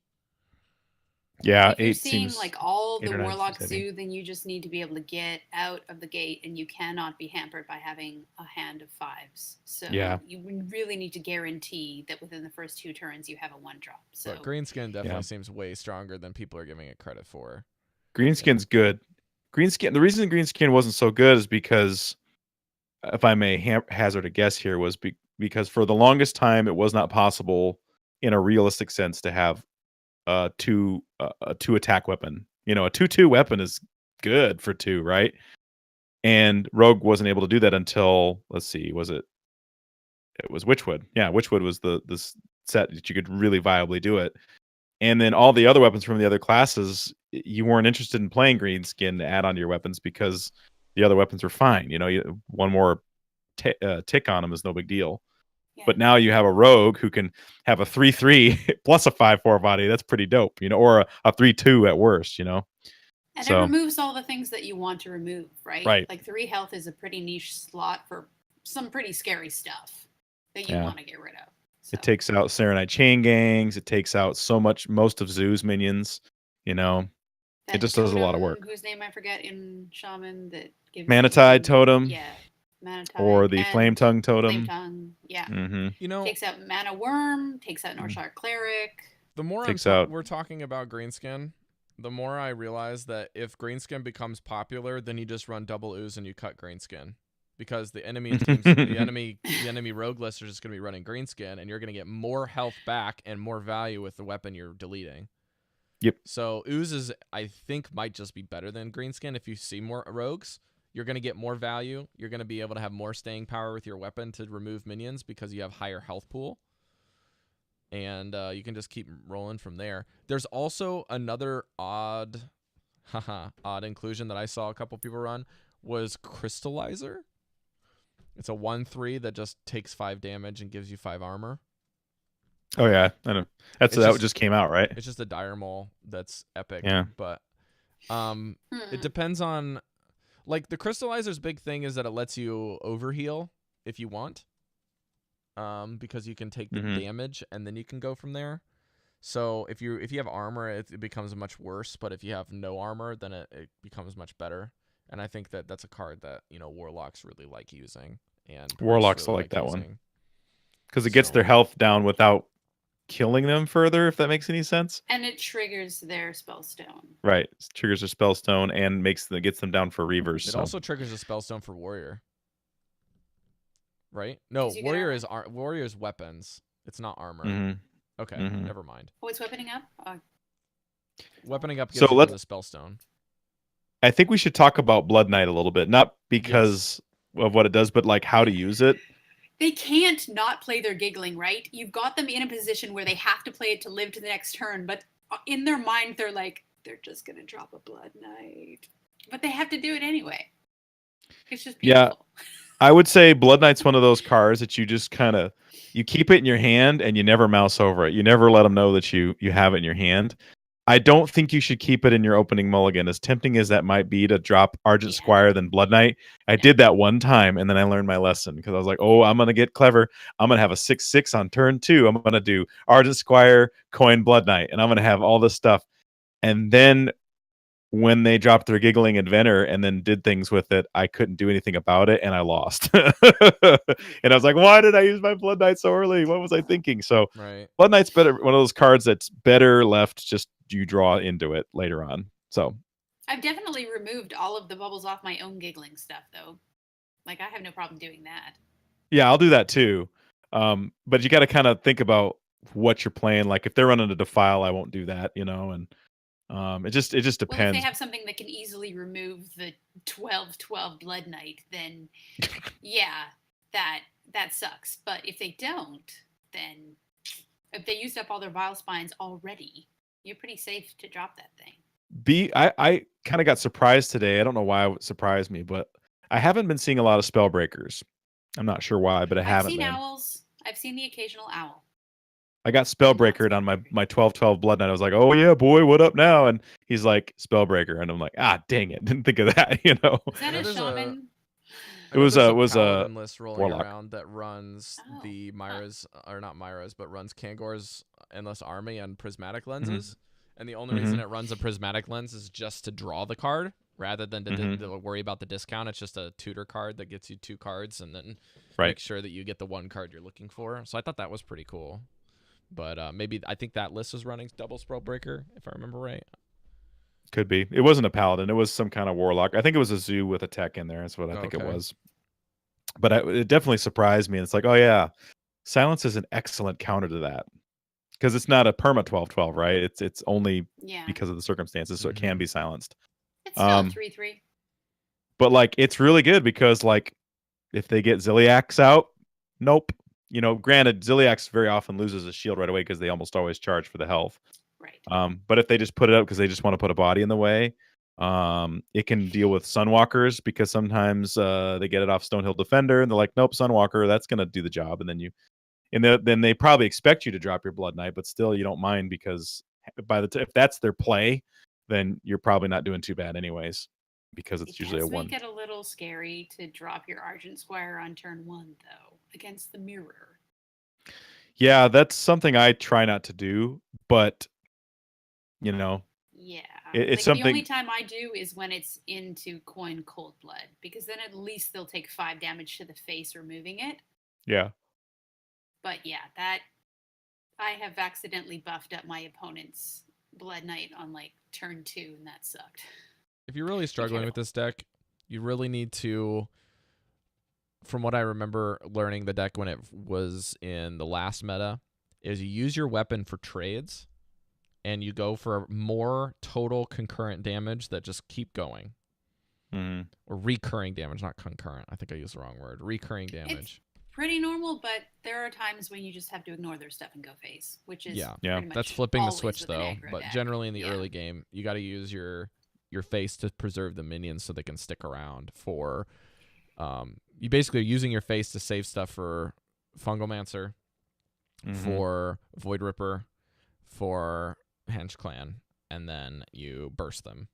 Yeah, if you're seeing like all the Warlock Zoo, then you just need to be able to get out of the gate, and you cannot be hampered by having a hand of 5s. So you really need to guarantee that within the first 2 turns you have a 1-drop. So but Greenskin definitely seems way stronger than people are giving it credit for. Greenskin's good. The reason Greenskin wasn't so good is because, if I may hazard a guess here, was because for the longest time it was not possible in a realistic sense to have a 2 attack weapon. A 2/2 weapon is good for 2, right? And Rogue wasn't able to do that until, let's see, it was Witchwood. Yeah, Witchwood was this set that you could really viably do it. And then all the other weapons from the other classes, you weren't interested in playing Greenskin to add onto your weapons because the other weapons were fine. One more tick on them is no big deal. Yeah. But now you have a Rogue who can have a 3/3 plus a 5/4 body. That's pretty dope, or a 3/2 at worst, And So- it removes all the things that you want to remove, right? Right. Like 3 health is a pretty niche slot for some pretty scary stuff that you Yeah. want to get rid of. So. It takes out Serenite Chain Gangs. It takes out most of Zoo's minions. That just does a lot of totem, work. Whose name I forget in Shaman that gives Manatide you- Totem. Yeah, Manatide. Or the and Flame Tongue Flame Totem. Tongue, yeah. Mm-hmm. Takes out Mana Worm, takes out Northshire Cleric. The more Takes out- we're talking about Greenskin, the more I realize that if Greenskin becomes popular, then you just run double ooze and you cut Greenskin. Because the enemy teams, the enemy rogue list are just going to be running Greenskin, and you're going to get more health back and more value with the weapon you're deleting. Yep. So oozes, I think, might just be better than Greenskin. If you see more rogues, you're going to get more value. You're going to be able to have more staying power with your weapon to remove minions because you have higher health pool. And you can just keep rolling from there. There's also another odd inclusion that I saw a couple people run was Crystallizer. It's a 1/3 that just takes 5 damage and gives you 5 armor. Oh yeah, I know. That just came out, right? It's just a dire mole that's epic. Yeah. But it depends on, like, the Crystallizer's big thing is that it lets you overheal if you want. Because you can take the damage and then you can go from there. So if you have armor, it becomes much worse. But if you have no armor, then it becomes much better. And I think that's a card that Warlocks really like using. And Warlocks really like that one. using. Because it gets their health down without killing them further, if that makes any sense. And it triggers their Spellstone. Right. It triggers their Spellstone and gets them down for Reavers. It so. also triggers a Spellstone for Warrior. Right? No, 'Cause you get Warrior is weapons. It's not armor. Mhm. Okay, Mhm. never mind. Oh, it's weaponing up? Weaponing up So gives you let's- the Spellstone. I think we should talk about Blood Knight a little bit, not because of what it does, but like how to use it. They can't not play their giggling, right? You've got them in a position where they have to play it to live to the next turn, but in their mind, they're like, they're just going to drop a Blood Knight. But they have to do it anyway. It's just beautiful. Yeah. I would say Blood Knight's one of those cards that you just you keep it in your hand and you never mouse over it. You never let them know that you have it in your hand. I don't think you should keep it in your opening mulligan. As tempting as that might be to drop Argent Squire than Blood Knight, I did that one time and then I learned my lesson because I was like, oh, I'm going to get clever. I'm going to have a 6/6 on turn 2. I'm going to do Argent Squire, coin Blood Knight, and I'm going to have all this stuff. And then when they dropped their Giggling Inventor and then did things with it, I couldn't do anything about it and I lost. And I was like, why did I use my Blood Knight so early? What was I thinking? So Right. Blood Knight's better, one of those cards that's better left just you draw into it later on. So I've definitely removed all of the bubbles off my own giggling stuff, though. Like, I have no problem doing that. yeah, I'll do that too. But you got to kind of think about what you're playing. Like if they're running a Defile, I won't do that, and it just Well, if depends. they have something that can easily remove the 12/12 Blood Knight, then yeah, that sucks. But if they don't, then if they used up all their Vile Spines already, you're pretty safe to drop that thing. I kind of got surprised today. I don't know why it surprised me, but I haven't been seeing a lot of Spellbreakers. I'm not sure why, but I haven't I've seen been. owls. I've seen the occasional owl. I got Spellbreakered on my 12/12 Blood Knight. I was like, oh yeah, boy, what up now? And he's like, Spellbreaker. And I'm like, dang it. Didn't think of that, Is that I know a there's shaman? I know was there's a Paladin list rolling Warlock. around that runs Oh, the huh. Myra's, or not Myra's, but runs Kangor's Endless Army on prismatic lenses. And the only reason it runs a prismatic lens is just to draw the card rather than to worry about the discount. It's just a tutor card that gets you 2 cards and then make sure that you get the 1 card you're looking for. So I thought that was pretty cool. But maybe I think that list was running double Spellbreaker, if I remember right. Could be. It wasn't a Paladin. It was some kind of Warlock. I think it was a Zoo with a tech in there. That's what I think it Okay. was. But it definitely surprised me. And it's like, oh yeah, Silence is an excellent counter to that. Because it's not a perma 12/12, right? It's only Yeah. because of the circumstances, so it can be silenced. It's still 3/3. But like it's really good because like if they get Ziliax out, nope. Granted, Ziliax very often loses a shield right away because they almost always charge for the health. Right. But if they just put it up because they just want to put a body in the way, it can deal with Sunwalkers because sometimes they get it off Stonehill Defender and they're like, nope, Sunwalker, that's gonna do the job, and then they probably expect you to drop your Blood Knight, but still you don't mind because if that's their play, then you're probably not doing too bad anyways because it's It usually a does one. make it a little scary to drop your Argent Squire on turn 1, though, against the mirror. Yeah, that's something I try not to do, but Yeah. it's The only something. time I do is when it's into Coin Cold Blood, because then at least they'll take 5 damage to the face removing it. Yeah. But yeah, that I have accidentally buffed up my opponent's Blood Knight on like turn 2, and that sucked. If you're really struggling with this deck, you really need to, from what I remember learning the deck when it was in the last meta, is you use your weapon for trades and you go for more total concurrent damage that just keep going. Mm-hmm. Or recurring damage, not concurrent. I think I used the wrong word. Recurring damage. It's pretty normal, but there are times when you just have to ignore their stuff and go face, which is pretty much that's flipping the always switch with an though. aggro But deck. generally in the early game, you got to use your face to preserve the minions so they can stick around for. You basically are using your face to save stuff for Fungomancer, for Void Ripper, for Henge Clan, and then you burst them.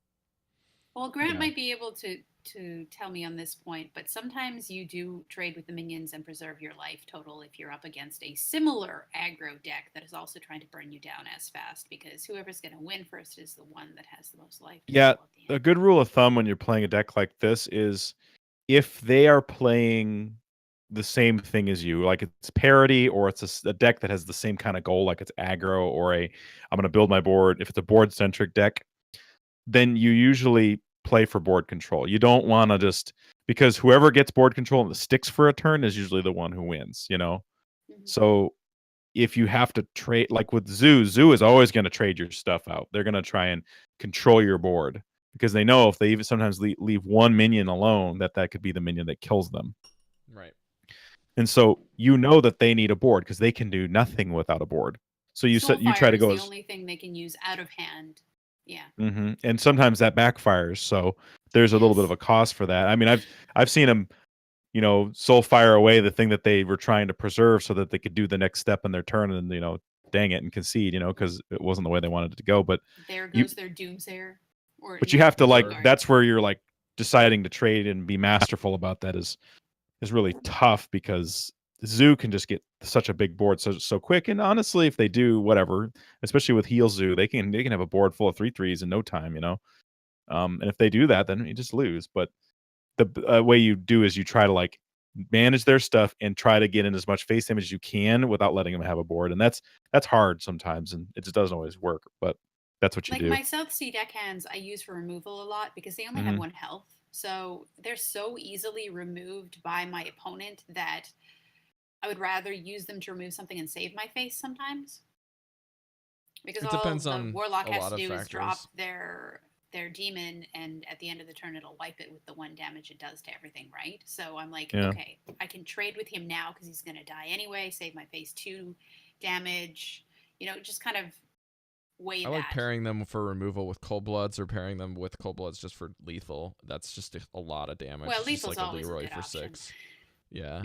Well, Grant might be able to tell me on this point, but sometimes you do trade with the minions and preserve your life total if you're up against a similar aggro deck that is also trying to burn you down as fast, because whoever's going to win first is the one that has the most life. Yeah, a good rule of thumb when you're playing a deck like this is if they are playing the same thing as you, like it's parity or it's a deck that has the same kind of goal, like it's aggro or I'm going to build my board. If it's a board-centric deck, then you usually play for board control. You don't want to because whoever gets board control and sticks for a turn is usually the one who wins, So if you have to trade, like with Zoo is always going to trade your stuff out. They're going to try and control your board because they know if they even sometimes leave one minion alone, that could be the minion that kills them. Right. And so that they need a board because they can do nothing without a board. So you try to go the only thing they can use out of hand. Yeah. Mm-hmm. And sometimes that backfires. So there's a little bit of a cost for that. I mean, I've seen them, soul fire away the thing that they were trying to preserve so that they could do the next step in their turn and, dang it and concede, because it wasn't the way they wanted it to go. But there goes their Doomsayer. But you have to that's where you're like deciding to trade and be masterful about that is really tough because Zoo can just get such a big board so quick. And honestly, if they do whatever, especially with Heal Zoo, they can have a board full of 3/3s in no time, and if they do that, then you just lose. But the way you do is you try to like manage their stuff and try to get in as much face damage as you can without letting them have a board. And that's hard sometimes, and it just doesn't always work. But that's what you do. My South Sea deckhands I use for removal a lot because they only have 1 health. So they're so easily removed by my opponent that I would rather use them to remove something and save my face sometimes. Because it all depends the on Warlock a has lot to of do is factors. drop their demon, and at the end of the turn it'll wipe it with the 1 damage it does to everything, right? So I'm like, okay, I can trade with him now because he's going to die anyway, save my face 2 damage, just kind of weigh that. I like pairing them for removal with Cold Bloods or pairing them with Cold Bloods just for lethal. That's just a lot of damage. Well, it's lethal's just like always a Leroy a good for option. 6. Yeah.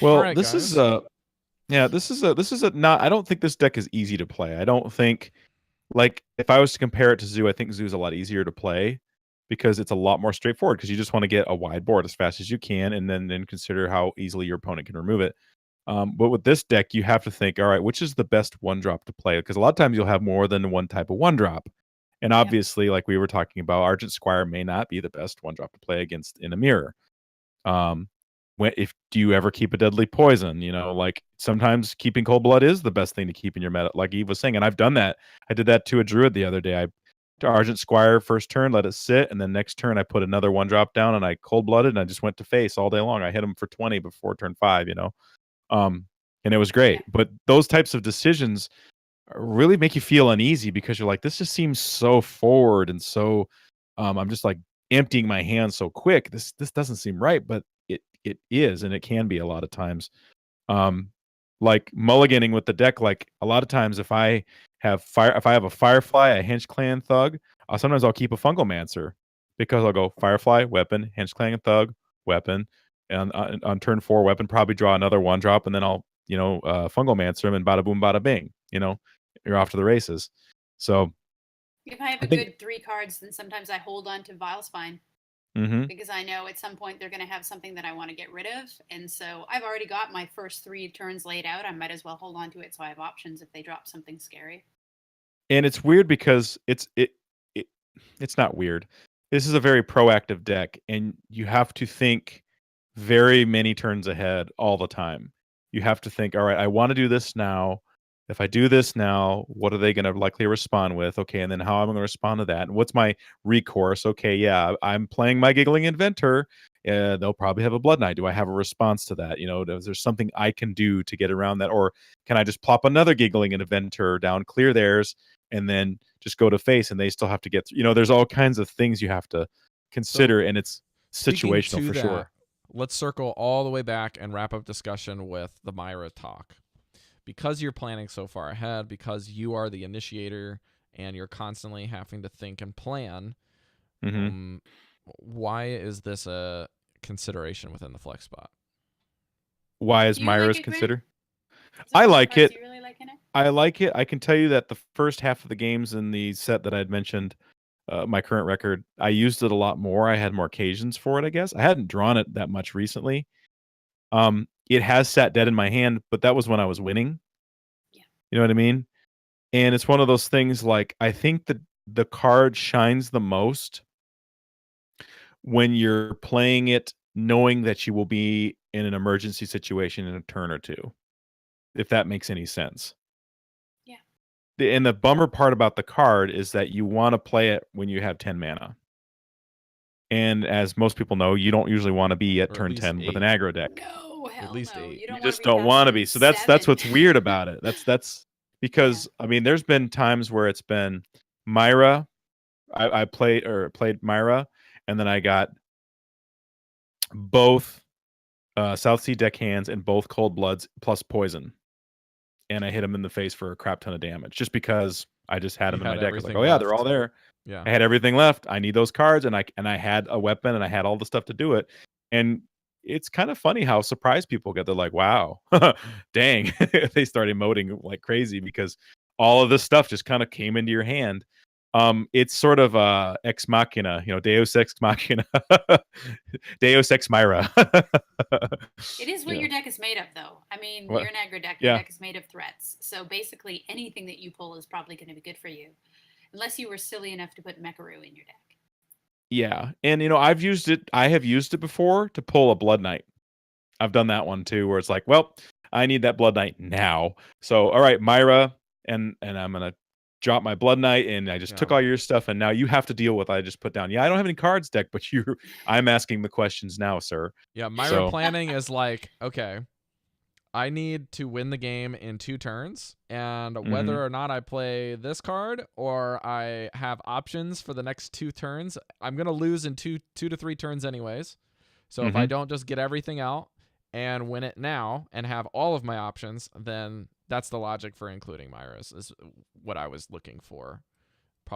Well, All right, this guys. is not. I don't think this deck is easy to play. I don't think, like, if I was to compare it to Zoo, I think Zoo's a lot easier to play because it's a lot more straightforward because you just want to get a wide board as fast as you can and then consider how easily your opponent can remove it. But with this deck, you have to think, all right, which is the best 1-drop to play? Because a lot of times you'll have more than one type of 1-drop. And obviously, like we were talking about, Argent Squire may not be the best 1-drop to play against in a mirror. Do you ever keep a deadly poison? Like sometimes keeping Cold Blood is the best thing to keep in your meta, like Eve was saying, and I've done that. I did that to a Druid the other day. To Argent Squire first turn, let it sit, and then next turn I put another 1-drop down and I Cold Blooded and I just went to face all day long. I hit him for 20 before turn 5, and it was great. But those types of decisions really make you feel uneasy because you're like, this just seems so forward and so I'm just like emptying my hand so quick. This doesn't seem right, but it is, and it can be a lot of times. Like mulliganing with the deck, like a lot of times if I have a Firefly, a Hench Clan Thug, sometimes I'll keep a Fungalmancer because I'll go Firefly, weapon, Hench Clan Thug, weapon, and on turn 4, weapon, probably draw another 1-drop, and then I'll Fungalmancer him, and bada boom, bada bing. You're off to the races. So If I have I a think- good 3 cards, then sometimes I hold on to Vilespine Mhm. because I know at some point they're going to have something that I want to get rid of. And so I've already got my first 3 turns laid out. I might as well hold on to it so I have options if they drop something scary. And it's weird because it's not weird. This is a very proactive deck, and you have to think very many turns ahead all the time. You have to think, all right, I want to do this now. If I do this now, what are they going to likely respond with? Okay, and then how am I going to respond to that? And what's my recourse? Okay, yeah, I'm playing my Giggling Inventor. They'll probably have a Blood Knight. Do I have a response to that? Is there something I can do to get around that? Or can I just plop another Giggling Inventor down, clear theirs, and then just go to face, and they still have to get there's all kinds of things you have to consider, and it's Speaking situational to for that, sure. let's circle all the way back and wrap up discussion with the Myra talk. Because you're planning so far ahead, because you are the initiator and you're constantly having to think and plan, why is this a consideration within the flex spot? Why is Do you Myra's like it, Grant? consider? Is it I one of the like cards it. You really like in it? I like it. I can tell you that the first half of the games in the set that I'd mentioned, my current record, I used it a lot more. I had more occasions for it, I guess. I hadn't drawn it that much recently. It has sat dead in my hand, but that was when I was winning. Yeah. You know what I mean? And it's one of those things, like, I think that the card shines the most when you're playing it knowing that you will be in an emergency situation in a turn or two, if that makes any sense. Yeah. And the bummer part about the card is that you want to play it when you have 10 mana. And as most people know, you don't usually want to be at Or at turn least 10 with an 8. aggro deck. No, hell least no. 8. You don't You wanna just be don't past want to turn be. So that's 7. what's weird about it. That's because I mean, there's been times where it's been Myra. I played Myra, and then I got both South Sea deckhands and both Cold Bloods plus poison, and I hit him in the face for a crap ton of damage just because I just had You them in my had deck. I was like, everything oh yeah, they're left. all there. Yeah. I had everything left. I need those cards, and I had a weapon, and I had all the stuff to do it. And it's kind of funny how surprised people get. They're like, "Wow, dang!" They start emoting like crazy because all of this stuff just kind of came into your hand. It's sort of ex machina, Deus ex machina, Deus ex Myra. It is what You know. your deck is made of, though. I mean, What? you're an aggro deck. Your Yeah. deck is made of threats. So basically, anything that you pull is probably going to be good for you, unless you were silly enough to put Mekaru in your deck. Yeah, and I have used it before to pull a Blood Knight. I've done that one too, where it's like, well, I need that Blood Knight now. So, all right, Myra, and I'm gonna drop my Blood Knight, and I just took Yeah. all your stuff, and now you have to deal with what I just put down. Yeah, I don't have any cards deck, but I'm asking the questions now, sir. Yeah, Myra So- planning is like, okay, I need to win the game in 2 turns, and whether or not I play this card or I have options for the next 2 turns, I'm gonna lose in 2 to 3 turns anyways. So if I don't just get everything out and win it now and have all of my options, then that's the logic for including Myra's, is what I was looking for.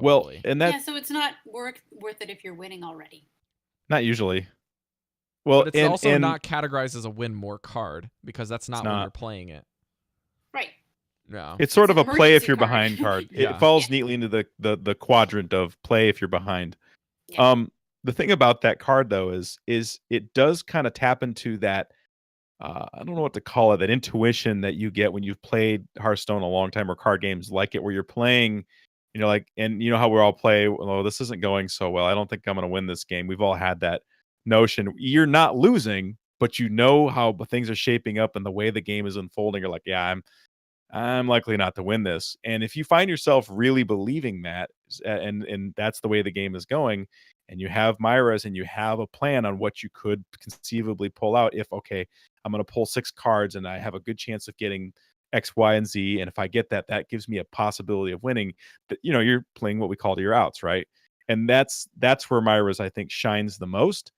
Well, Probably. and Yeah, that so it's not worth it if you're winning already. not usually. Well, But it's and, also and not categorized as a win more card because that's not when not. you're playing it. Right. Yeah. It's sort It's of an a play if emergency you're card. behind card. Yeah. It falls Yeah. neatly into the quadrant of play if you're behind. Yeah. The thing about that card though is it does kind of tap into that I don't know what to call it, that intuition that you get when you've played Hearthstone a long time or card games like it, where you're playing, like, and you know how we all play, oh, this isn't going so well. I don't think I'm going to win this game. We've all had that notion. You're not losing, but you know how things are shaping up and the way the game is unfolding. You're like, yeah, I'm likely not to win this. And if you find yourself really believing that, and that's the way the game is going, and you have Myra's and you have a plan on what you could conceivably pull out, if, okay, I'm going to pull 6 cards and I have a good chance of getting X, Y, and Z. And if I get that, that gives me a possibility of winning. But, you're playing what we call your outs, right? And that's where Myra's, I think, shines the most.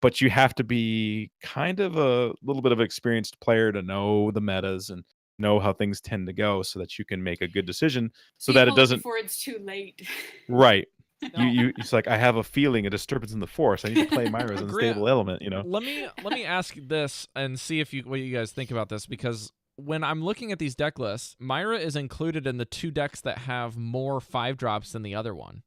But you have to be kind of a little bit of an experienced player to know the metas and know how things tend to go so that you can make a good decision so that it doesn't before it's too late. right. No. It's like I have a feeling, a disturbance in the force. I need to play Myra's unstable element, you know. Let me ask this and see what you guys think about this, because when I'm looking at these deck lists, Myra is included in the 2 decks that have more 5-drops than the other one.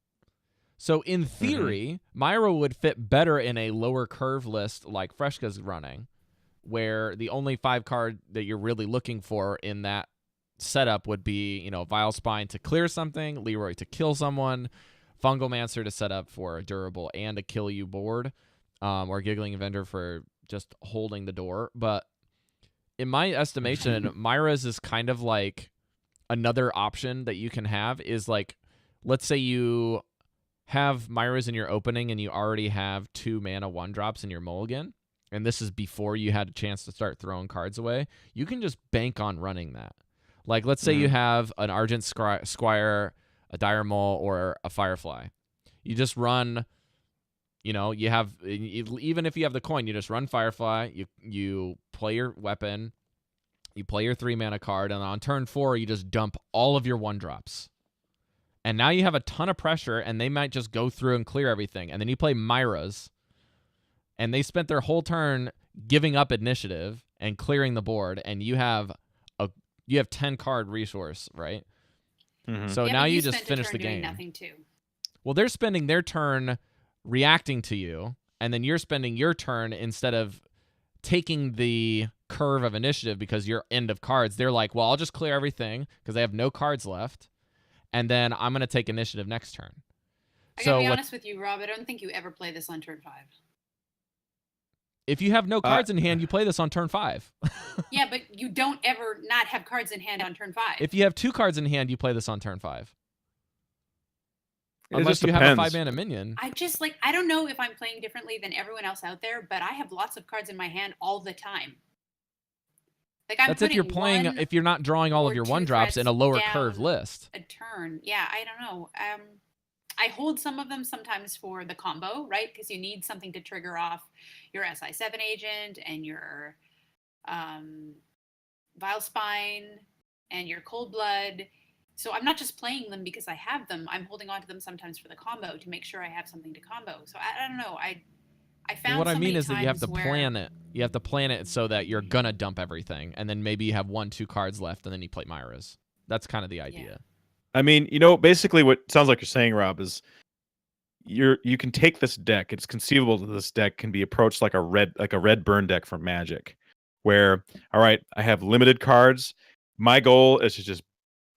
So in theory, Myra would fit better in a lower curve list like Freshka's running, where the only 5 card that you're really looking for in that setup would be, Vile Spine to clear something, Leroy to kill someone, Fungalmancer to set up for a durable and a kill you board, or Giggling Vendor for just holding the door. But in my estimation, Myra's is kind of like another option that you can have is like, let's say you have Myra's in your opening and you already have 2 mana 1-drops in your mulligan, and this is before you had a chance to start throwing cards away, you can just bank on running that. Like, let's say you have an Argent Squire, a Dire Mole, or a Firefly. You just run, you have, even if you have the coin, you just run Firefly, you play your weapon, you play your 3-mana card, and on turn 4, you just dump all of your 1-drops. And now you have a ton of pressure, and they might just go through and clear everything. And then you play Myra's, and they spent their whole turn giving up initiative and clearing the board, and you have 10-card resource, right? So now you just finish the game. Nothing too. Well, they're spending their turn reacting to you, and then you're spending your turn instead of taking the curve of initiative because you're end of cards. They're like, well, I'll just clear everything because they have no cards left, and then I'm going to take initiative next turn. I gotta be honest with you, Rob. I don't think you ever play this on turn 5. If you have no cards in hand, you play this on turn 5. Yeah, but you don't ever not have cards in hand on turn 5. If you have 2 cards in hand, you play this on turn 5. It Unless just you have depends. a 5-mana minion. I don't know if I'm playing differently than everyone else out there, but I have lots of cards in my hand all the time. Like That's if you're playing, if you're not drawing all of your 1-drops in a lower curve list. A turn. Yeah, I don't know. I hold some of them sometimes for the combo, right? Because you need something to trigger off your SI7 agent and your Vile Spine and your Cold Blood. So I'm not just playing them because I have them. I'm holding on to them sometimes for the combo to make sure I have something to combo. So I don't know. I found what I mean is that you have to where... plan it. You have to plan it so that you're gonna dump everything, and then maybe you have 1-2 cards left, and then you play Myra's. That's kind of the idea. Yeah. I mean, basically what sounds like you're saying, Rob, is you can take this deck. It's conceivable that this deck can be approached like a red burn deck from Magic, where, all right, I have limited cards. My goal is to just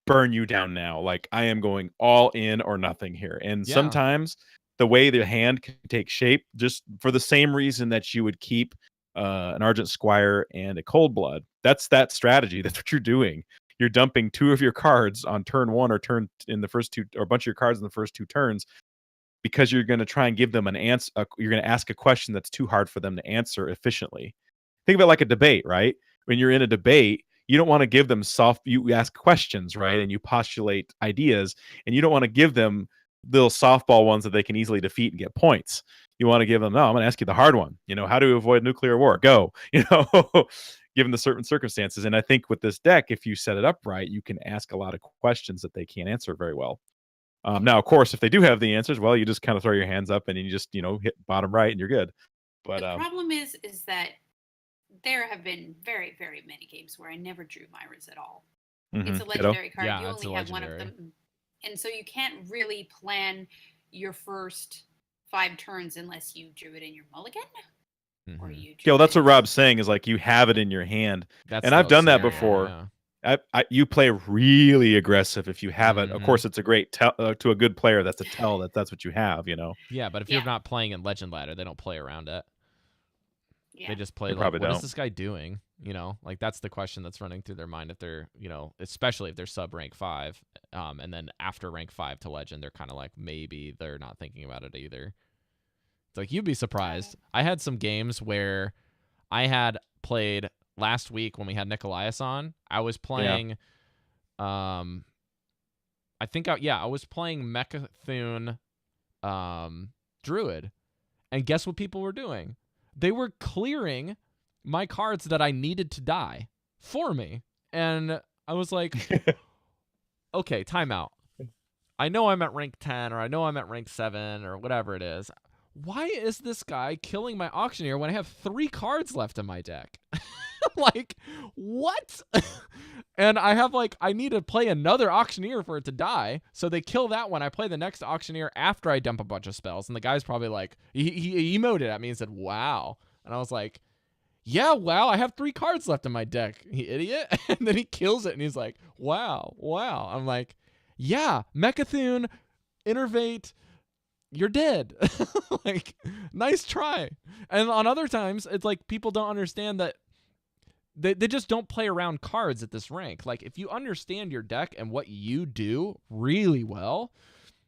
burn you down now. Like, I am going all in or nothing here. And sometimes the way the hand can take shape, just for the same reason that you would keep an Argent Squire and a Cold Blood. That's that strategy. That's what you're doing. You're dumping 2 of your cards on turn 1 or turn in the first 2, or a bunch of your cards in the first 2 turns, because you're going to try and give them an answer. You're going to ask a question that's too hard for them to answer efficiently. Think of it like a debate, right? When you're in a debate, you don't want to give them you ask questions, right? And you postulate ideas, and you don't want to give them little softball ones that they can easily defeat and get points. You want to give them, no, I'm going to ask you the hard one. How to avoid nuclear war? Go, given the certain circumstances. And I think with this deck, if you set it up right, you can ask a lot of questions that they can't answer very well. Now, of course, if they do have the answers, well, you just kind of throw your hands up and you just, hit bottom right and you're good. But the problem is that there have been very, very many games where I never drew Myra's at all. It's a legendary card. Yeah, you it's only a have one of legendary. them. And so you can't really plan your first 5 turns unless you drew it in your mulligan. Or you drew that's it what Rob's saying, is like you have it in your hand. That's and I've done that scenario, before. yeah. You play really aggressive if you have it. Of course, it's a great tell to a good player. That's a tell that's what you have. Yeah, but if you're not playing in Legend Ladder, they don't play around it. Yeah. They just play They like, probably what is don't. this guy doing? Like that's the question that's running through their mind if they're, especially if they're sub rank 5. And then after rank 5 to Legend, they're kind of like, maybe they're not thinking about it either. It's like, you'd be surprised. I had some games where I had played last week when we had Nikolaias on. I was playing, I was playing Mechathune druid, and guess what people were doing? They were clearing my cards that I needed to die for me. And I was like, okay, timeout. I know I'm at rank 10, or I know I'm at rank 7, or whatever it is. Why is this guy killing my auctioneer when I have 3 cards left in my deck? Like, what? And I have, like, I need to play another auctioneer for it to die. So they kill that one. I play the next auctioneer after I dump a bunch of spells. And the guy's probably like, he emoted at me and said, wow. And I was like, yeah, wow, I have 3 cards left in my deck, you idiot. And then he kills it and he's like, wow. I'm like, yeah, Mechathune, Innervate, you're dead. Like, nice try. And on other times, it's like people don't understand that they just don't play around cards at this rank. Like, if you understand your deck and what you do really well,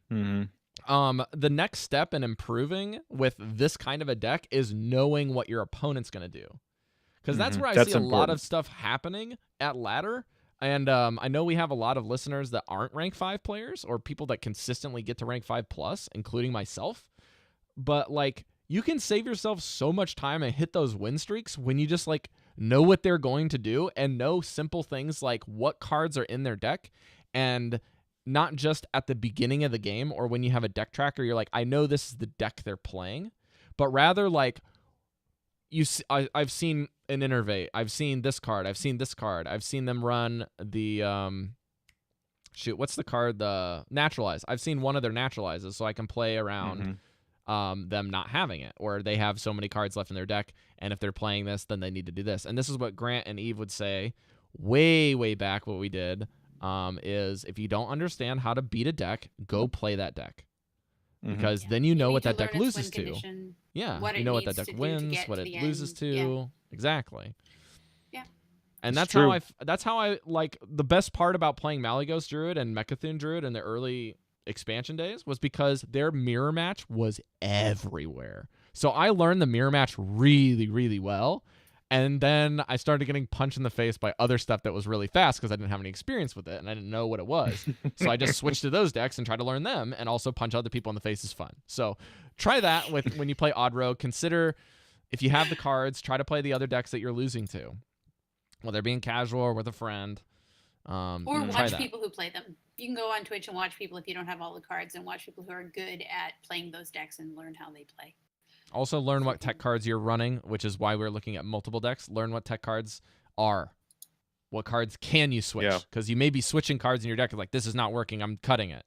the next step in improving with this kind of a deck is knowing what your opponent's going to do. Because that's where I see a lot of stuff happening at ladder. And I know we have a lot of listeners that aren't rank 5 players, or people that consistently get to rank 5 plus, including myself. But, like, you can save yourself so much time and hit those win streaks when you just, like, know what they're going to do and know simple things like what cards are in their deck, and not just at the beginning of the game or when you have a deck tracker, you're like, I know this is the deck they're playing, but rather, like, I've seen an Innervate, I've seen this card, I've seen this card, I've seen them run the what's the card, the Naturalize. I've seen one of their Naturalizes, so I can play around them not having it, or they have so many cards left in their deck, and if they're playing this, then they need to do this. And this is what Grant and Eve would say way back. What we did is, if you don't understand how to beat a deck, go play that deck, because then you know what that deck loses to. Yeah, you know what that deck wins, what it loses to. Yeah. Exactly. Yeah. And that's how I like, the best part about playing Malygos Druid and Mechathune Druid in the early expansion days was because their mirror match was everywhere. So I learned the mirror match really well, and then I started getting punched in the face by other stuff that was really fast because I didn't have any experience with it and I didn't know what it was. So I just switched to those decks and tried to learn them, and also punch other people in the face is fun. So try that with when you play Odd Rogue. Consider, if you have the cards, try to play the other decks that you're losing to, whether being casual or with a friend. Or watch people who play them. You can go on Twitch and watch people if you don't have all the cards, and watch people who are good at playing those decks and learn how they play. Also learn what tech cards you're running, which is why we're looking at multiple decks. Learn what tech cards are. What cards can you switch? Because you may be switching cards in your deck. Like, this is not working, I'm cutting it.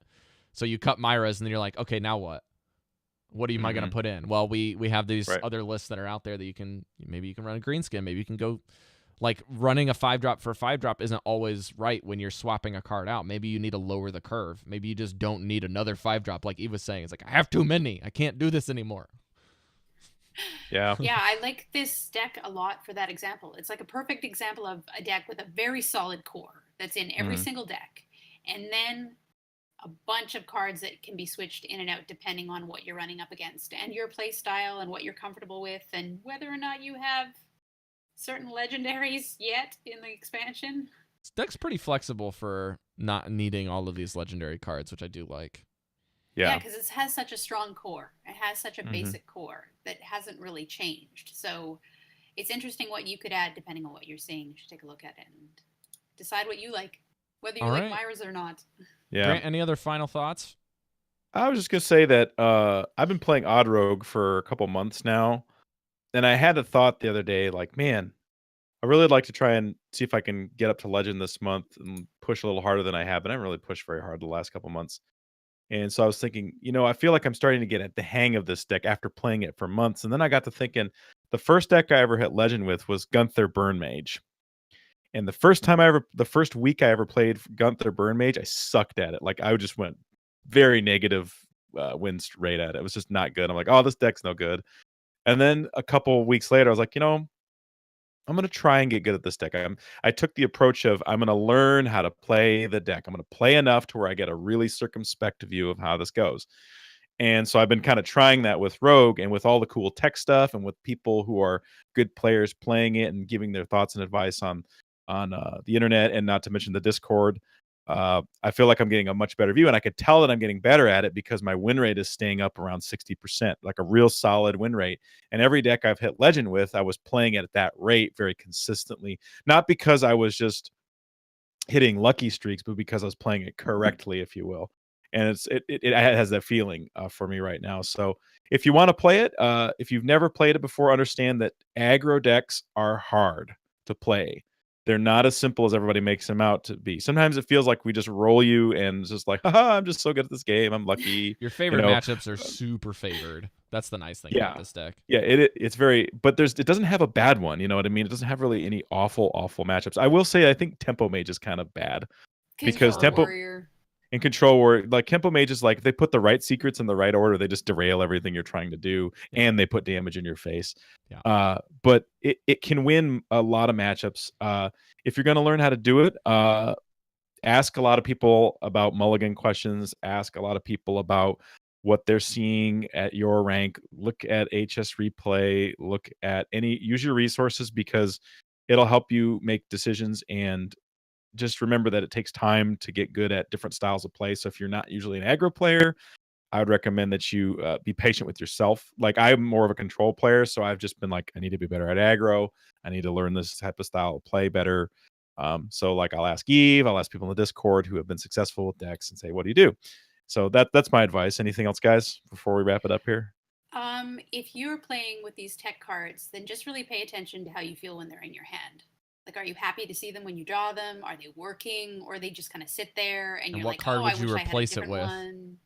So you cut Myra's, and then you're like, okay, now what? What am I going to put in? Well, we have these other lists that are out there that you can, maybe you can run a Greenskin. Maybe you can go, like, running a 5-drop for a 5-drop isn't always right when you're swapping a card out. Maybe you need to lower the curve. Maybe you just don't need another 5-drop, like Eve was saying. It's like, I have too many. I can't do this anymore. Yeah, I like this deck a lot for that example. It's like a perfect example of a deck with a very solid core that's in every single deck, and then a bunch of cards that can be switched in and out depending on what you're running up against and your play style and what you're comfortable with, and whether or not you have certain legendaries yet in the expansion. This deck's pretty flexible for not needing all of these legendary cards, which I do like. Yeah, because it has such a strong core. It has such a basic core that hasn't really changed. So it's interesting what you could add depending on what you're seeing. You should take a look at it and decide what you like, whether you like Myra's or not. Yeah. Grant, any other final thoughts? I was just going to say that I've been playing Odd Rogue for a couple months now, and I had a thought the other day, like, man, I really like to try and see if I can get up to Legend this month and push a little harder than I have, but I haven't really pushed very hard the last couple months. And so I was thinking, I feel like I'm starting to get the hang of this deck after playing it for months. And then I got to thinking, the first deck I ever hit Legend with was Gunther Burn Mage. And the first week I ever played Gunther Burn Mage, I sucked at it. Like, I just went very negative win rate at it. It was just not good. I'm like, oh, this deck's no good. And then a couple weeks later, I was like, I'm going to try and get good at this deck. I took the approach of, I'm going to learn how to play the deck. I'm going to play enough to where I get a really circumspect view of how this goes. And so I've been kind of trying that with Rogue, and with all the cool tech stuff, and with people who are good players playing it and giving their thoughts and advice on the internet, and not to mention the Discord. I feel like I'm getting a much better view, and I could tell that I'm getting better at it because my win rate is staying up around 60%, like a real solid win rate. And every deck I've hit legend with, I was playing it at that rate very consistently, not because I was just hitting lucky streaks, but because I was playing it correctly, if you will. And it has that feeling for me right now. So if you want to play it, if you've never played it before, understand that aggro decks are hard to play. They're not as simple as everybody makes them out to be. Sometimes it feels like we just roll you and it's just like, haha, I'm just so good at this game. I'm lucky. Your favorite matchups are super favored. That's the nice thing about this deck. Yeah, it's very, but it doesn't have a bad one. You know what I mean? It doesn't have really any awful matchups. I will say I think Tempo Mage is kind of bad because Tempo Warrior. and Control Warrior, like Tempo Mage is like, if they put the right secrets in the right order, they just derail everything you're trying to do, and they put damage in your face. But it can win a lot of matchups. If you're going to learn how to do it, ask a lot of people about mulligan questions. Ask a lot of people about what they're seeing at your rank. Look at HS replay. Use your resources, because it'll help you make decisions. And just remember that it takes time to get good at different styles of play. So if you're not usually an aggro player, I would recommend that you be patient with yourself. Like, I'm more of a control player, so I've just been like, I need to be better at aggro. I need to learn this type of style of play better. So like, I'll ask Eve, I'll ask people in the Discord who have been successful with decks and say, what do you do? So that's my advice. Anything else, guys, before we wrap it up here? If you're playing with these tech cards, then just really pay attention to how you feel when they're in your hand. Like, are you happy to see them when you draw them? Are they working, or they just kind of sit there and you're what like, card oh, would I you wish I had a replace it different with? one.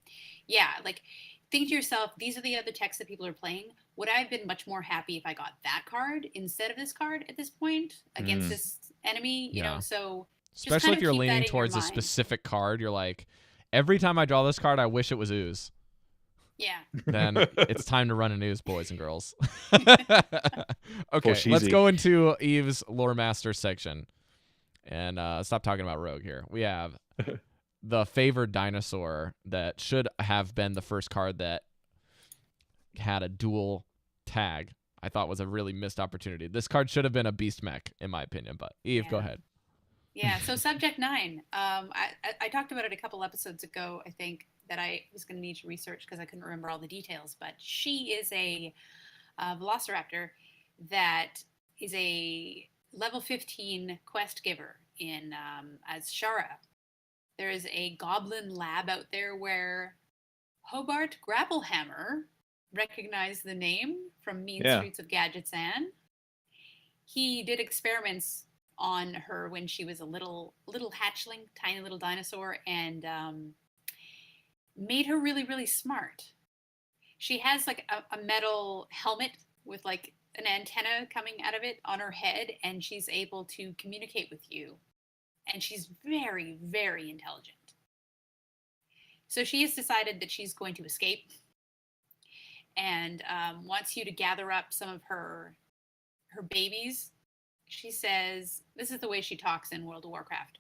Yeah, like, think to yourself, these are the other techs that people are playing. Would I have been much more happy if I got that card instead of this card at this point against this enemy? You know, so especially if you're leaning towards a specific card, you're like, every time I draw this card, I wish it was ooze. Yeah. Then it's time to run an ooze, boys and girls. Okay, let's go into Eve's Lore Master section. And stop talking about Rogue here. We have the favored dinosaur that should have been the first card that had a dual tag. I thought was a really missed opportunity. This card should have been a beast mech, in my opinion. But Eve, go ahead. Yeah, so Subject 9. I talked about it a couple episodes ago, I think, that I was going to need to research because I couldn't remember all the details. But she is a Velociraptor that is a level 15 quest giver in as Shara. There is a goblin lab out there where Hobart Grapplehammer recognized the name from Mean Streets of Gadgetzan. He did experiments on her when she was a little hatchling, tiny little dinosaur, and made her really, really smart. She has like a metal helmet with like an antenna coming out of it on her head, and she's able to communicate with you. And she's very, very intelligent. So she has decided that she's going to escape and wants you to gather up some of her babies. She says, this is the way she talks in World of Warcraft.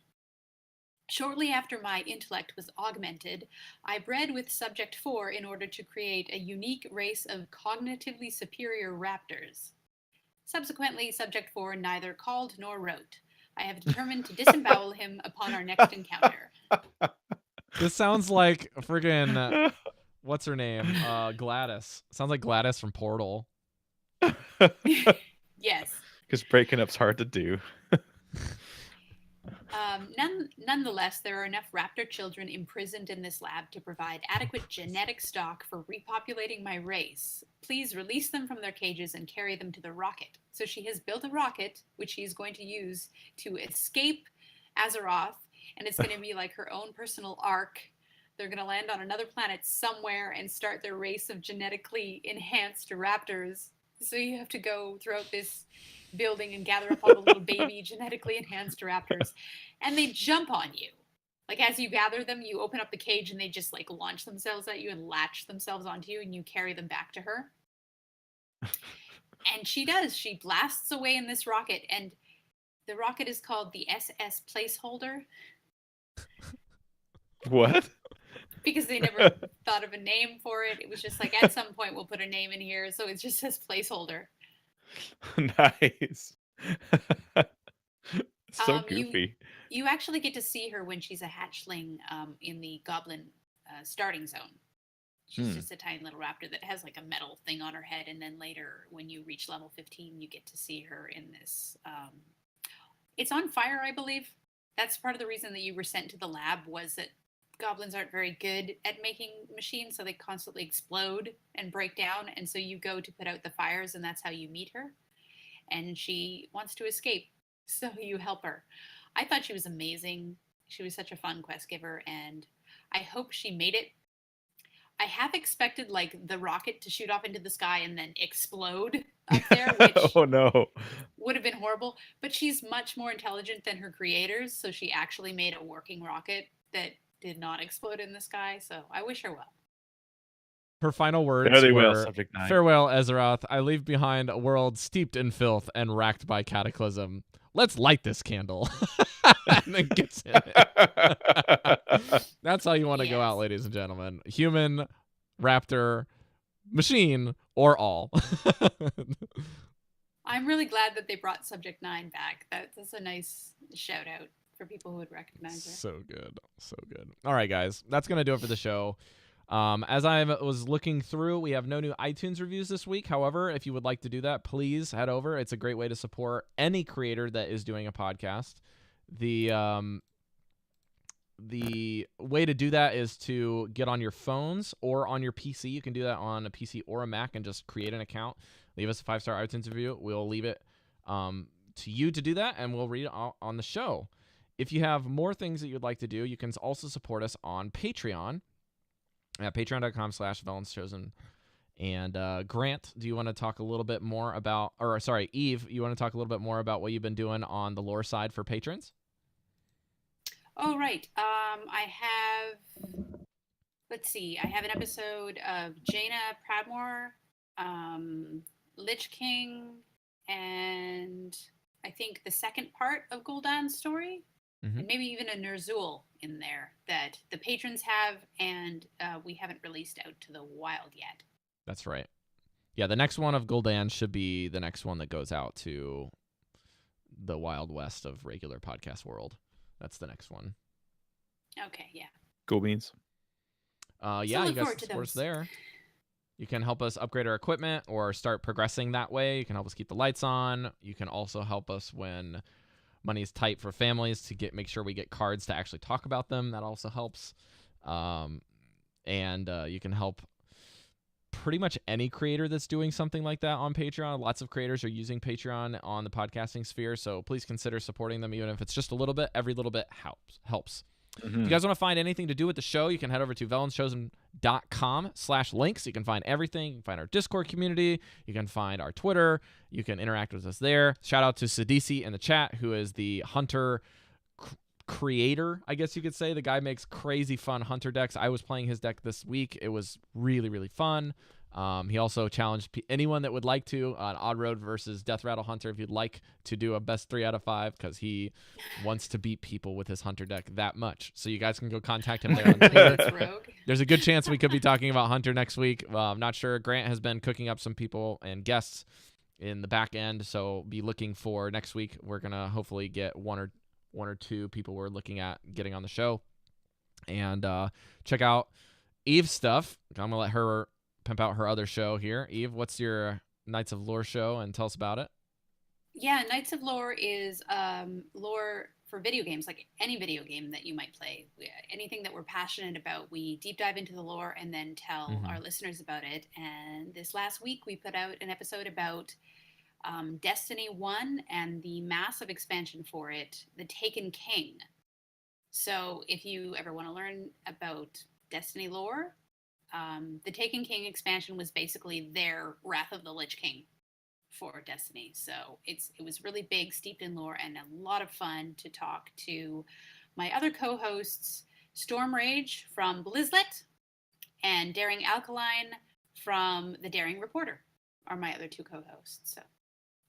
Shortly after my intellect was augmented, I bred with Subject 4 in order to create a unique race of cognitively superior raptors. Subsequently, Subject 4 neither called nor wrote. I have determined to disembowel him upon our next encounter. This sounds like friggin' what's her name? Gladys. Sounds like Gladys from Portal. Yes. Because breaking up's hard to do. Nonetheless, there are enough raptor children imprisoned in this lab to provide adequate genetic stock for repopulating my race. Please release them from their cages and carry them to the rocket. So she has built a rocket, which she's going to use to escape Azeroth, and it's going to be like her own personal arc. They're going to land on another planet somewhere and start their race of genetically enhanced raptors. So you have to go throughout this building and gather up all the little baby genetically enhanced raptors, and they jump on you. Like, as you gather them, you open up the cage and they just like launch themselves at you and latch themselves onto you, and you carry them back to her. And she does. She blasts away in this rocket, and the rocket is called the SS Placeholder. What? Because they never thought of a name for it. It was just like, at some point we'll put a name in here, so it just says placeholder. Nice. So goofy. You actually get to see her when she's a hatchling in the goblin starting zone. She's just a tiny little raptor that has like a metal thing on her head, and then later, when you reach level 15, you get to see her in this. It's on fire, I believe. That's part of the reason that you were sent to the lab, was that goblins aren't very good at making machines, so they constantly explode and break down, and so you go to put out the fires, and that's how you meet her. And she wants to escape, so you help her. I thought she was amazing. She was such a fun quest giver, and I hope she made it. I have expected like the rocket to shoot off into the sky and then explode up there, which Oh no. would have been horrible. But she's much more intelligent than her creators, so she actually made a working rocket that did not explode in the sky. So I wish her well. Her final words Fairly well, were, Subject 9. "Farewell, Azeroth. I leave behind a world steeped in filth and racked by cataclysm. Let's light this candle." And then gets in it. That's how you want to go out, Yes. ladies and gentlemen. Human, raptor, machine, or all. I'm really glad that they brought Subject 9 back. That's a nice shout out for people who would recognize her. So good. So good. All right, guys. That's going to do it for the show. As I was looking through, we have no new iTunes reviews this week. However, if you would like to do that, please head over. It's a great way to support any creator that is doing a podcast. The way to do that is to get on your phones or on your PC. You can do that on a PC or a Mac and just create an account. Leave us a 5-star iTunes review. We'll leave it to you to do that, and we'll read it on the show. If you have more things that you'd like to do, you can also support us on Patreon at patreon.com/VelensChosen. And Grant, do you want to talk a little bit more about, or sorry, Eve, you want to talk a little bit more about what you've been doing on the lore side for patrons? Oh, right. I have, let's see, I have an episode of Jaina Pradmore, Lich King, and I think the second part of Gul'dan's story, and maybe even a Ner'zhul in there that the patrons have, and we haven't released out to the wild yet. That's right. Yeah, the next one of Gul'dan should be the next one that goes out to the Wild West of regular podcast world. That's the next one. Okay, yeah. Cool beans. Yeah, look you guys forward can to support us those. there. You can help us upgrade our equipment or start progressing that way. You can help us keep the lights on. You can also help us when money is tight for families to make sure we get cards to actually talk about them. That also helps. And you can help pretty much any creator that's doing something like that on Patreon. Lots of creators are using Patreon on the podcasting sphere, so please consider supporting them, even if it's just a little bit. Every little bit helps. If you guys want to find anything to do with the show, you can head over to VelensChosen.com/links. You can find everything. You can find our Discord community. You can find our Twitter. You can interact with us there. Shout out to Sidisi in the chat, who is the hunter creator, I guess you could say. The guy makes crazy fun hunter decks. I was playing his deck this week. It was really, really fun. He also challenged anyone that would like to on Odd Road versus Death Rattle Hunter if you'd like to do a best 3 out of 5, because he wants to beat people with his hunter deck that much. So you guys can go contact him there on Twitter. It's Rogue. There's a good chance we could be talking about Hunter next week. I'm not sure. Grant has been cooking up some people and guests in the back end, so be looking for next week. We're gonna hopefully get one or two people we're looking at getting on the show. And check out Eve's stuff. I'm gonna let her pimp out her other show here. Eve, what's your Knights of Lore show, and tell us about it? Yeah, Knights of Lore is lore for video games, like any video game that you might play. Anything that we're passionate about, we deep dive into the lore and then tell our listeners about it. And this last week, we put out an episode about Destiny 1 and the massive expansion for it, the Taken King. So if you ever want to learn about Destiny lore, the Taken King expansion was basically their Wrath of the Lich King for Destiny. So it was really big, steeped in lore, and a lot of fun to talk to my other co-hosts, Storm Rage from Blizzlet and Daring Alkaline from The Daring Reporter are my other two co-hosts. So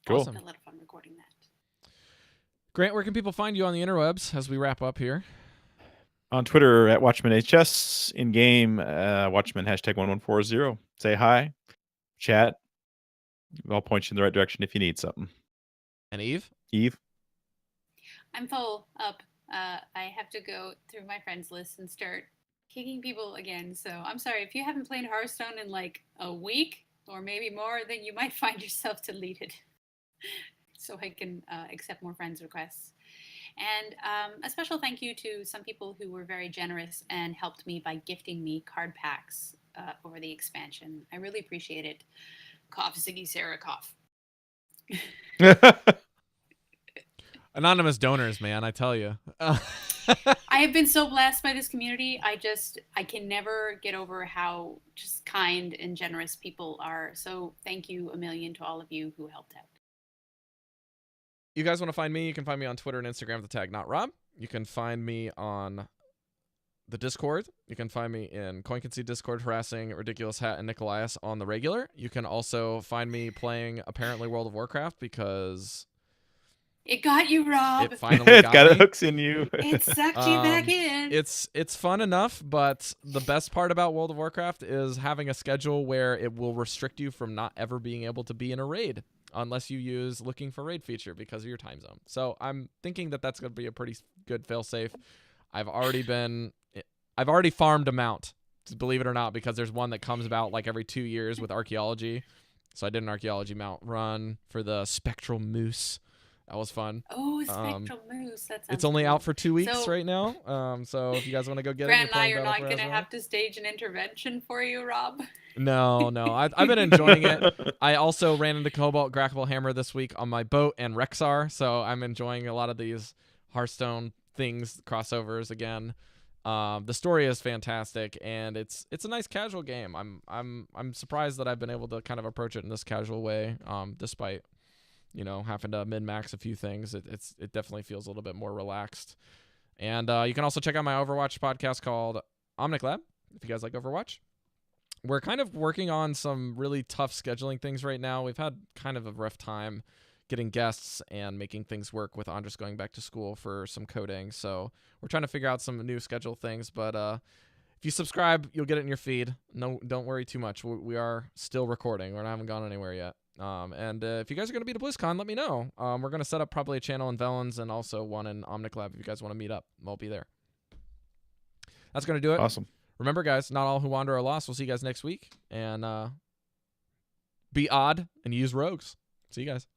Cool. Awesome. a lot of fun recording that. Grant, where can people find you on the interwebs as we wrap up here? On Twitter at WatchmanHS, in game Watchman #1140. Say hi, chat. I'll point you in the right direction if you need something. And Eve? Eve? I'm full up I have to go through my friends list and start kicking people again. So I'm sorry if you haven't played Hearthstone in like a week or maybe more, then you might find yourself deleted. So I can accept more friends' requests. And a special thank you to some people who were very generous and helped me by gifting me card packs over the expansion. I really appreciate it. Cough, Ziggy Sarah, cough. Anonymous donors, man, I tell you. I have been so blessed by this community. I can never get over how just kind and generous people are. So thank you a million to all of you who helped out. You guys want to find me? You can find me on Twitter and Instagram with the tag NotRob. You can find me on the Discord. You can find me in CoinConceed Discord harassing Ridiculous Hat and Nikolaias on the regular. You can also find me playing apparently World of Warcraft because it got you, Rob. It finally got me. hooks in you. It sucked you back in. It's fun enough, but the best part about World of Warcraft is having a schedule where it will restrict you from not ever being able to be in a raid unless you use looking for raid feature because of your time zone. So I'm thinking that that's going to be a pretty good failsafe. I've already farmed a mount, believe it or not, because there's one that comes about like every 2 years with archaeology. So I did an archaeology mount run for the Spectral Moose. That was fun. Oh, Spectral Moose. That sounds It's only cool. out for 2 weeks right now. So if you guys want to go get Grant it, and I are not going to have to stage an intervention for you, Rob. No. I've been enjoying it. I also ran into Cobalt Grackable Hammer this week on my boat and Rexar, so I'm enjoying a lot of these Hearthstone things, crossovers again. The story is fantastic, and it's a nice casual game. I'm surprised that I've been able to kind of approach it in this casual way, despite having to min-max a few things. It definitely feels a little bit more relaxed. And you can also check out my Overwatch podcast called Omnic Lab if you guys like Overwatch. We're kind of working on some really tough scheduling things right now. We've had kind of a rough time getting guests and making things work with Andres going back to school for some coding. So we're trying to figure out some new schedule things. But if you subscribe, you'll get it in your feed. No, don't worry too much. We are still recording. We haven't gone anywhere yet. And if you guys are going to be at BlizzCon, let me know. We're going to set up probably a channel in Velen's and also one in Omnic Lab if you guys want to meet up. I'll be there. That's going to do it. Awesome. Remember, guys, not all who wander are lost. We'll see you guys next week. And be odd and use rogues. See you guys.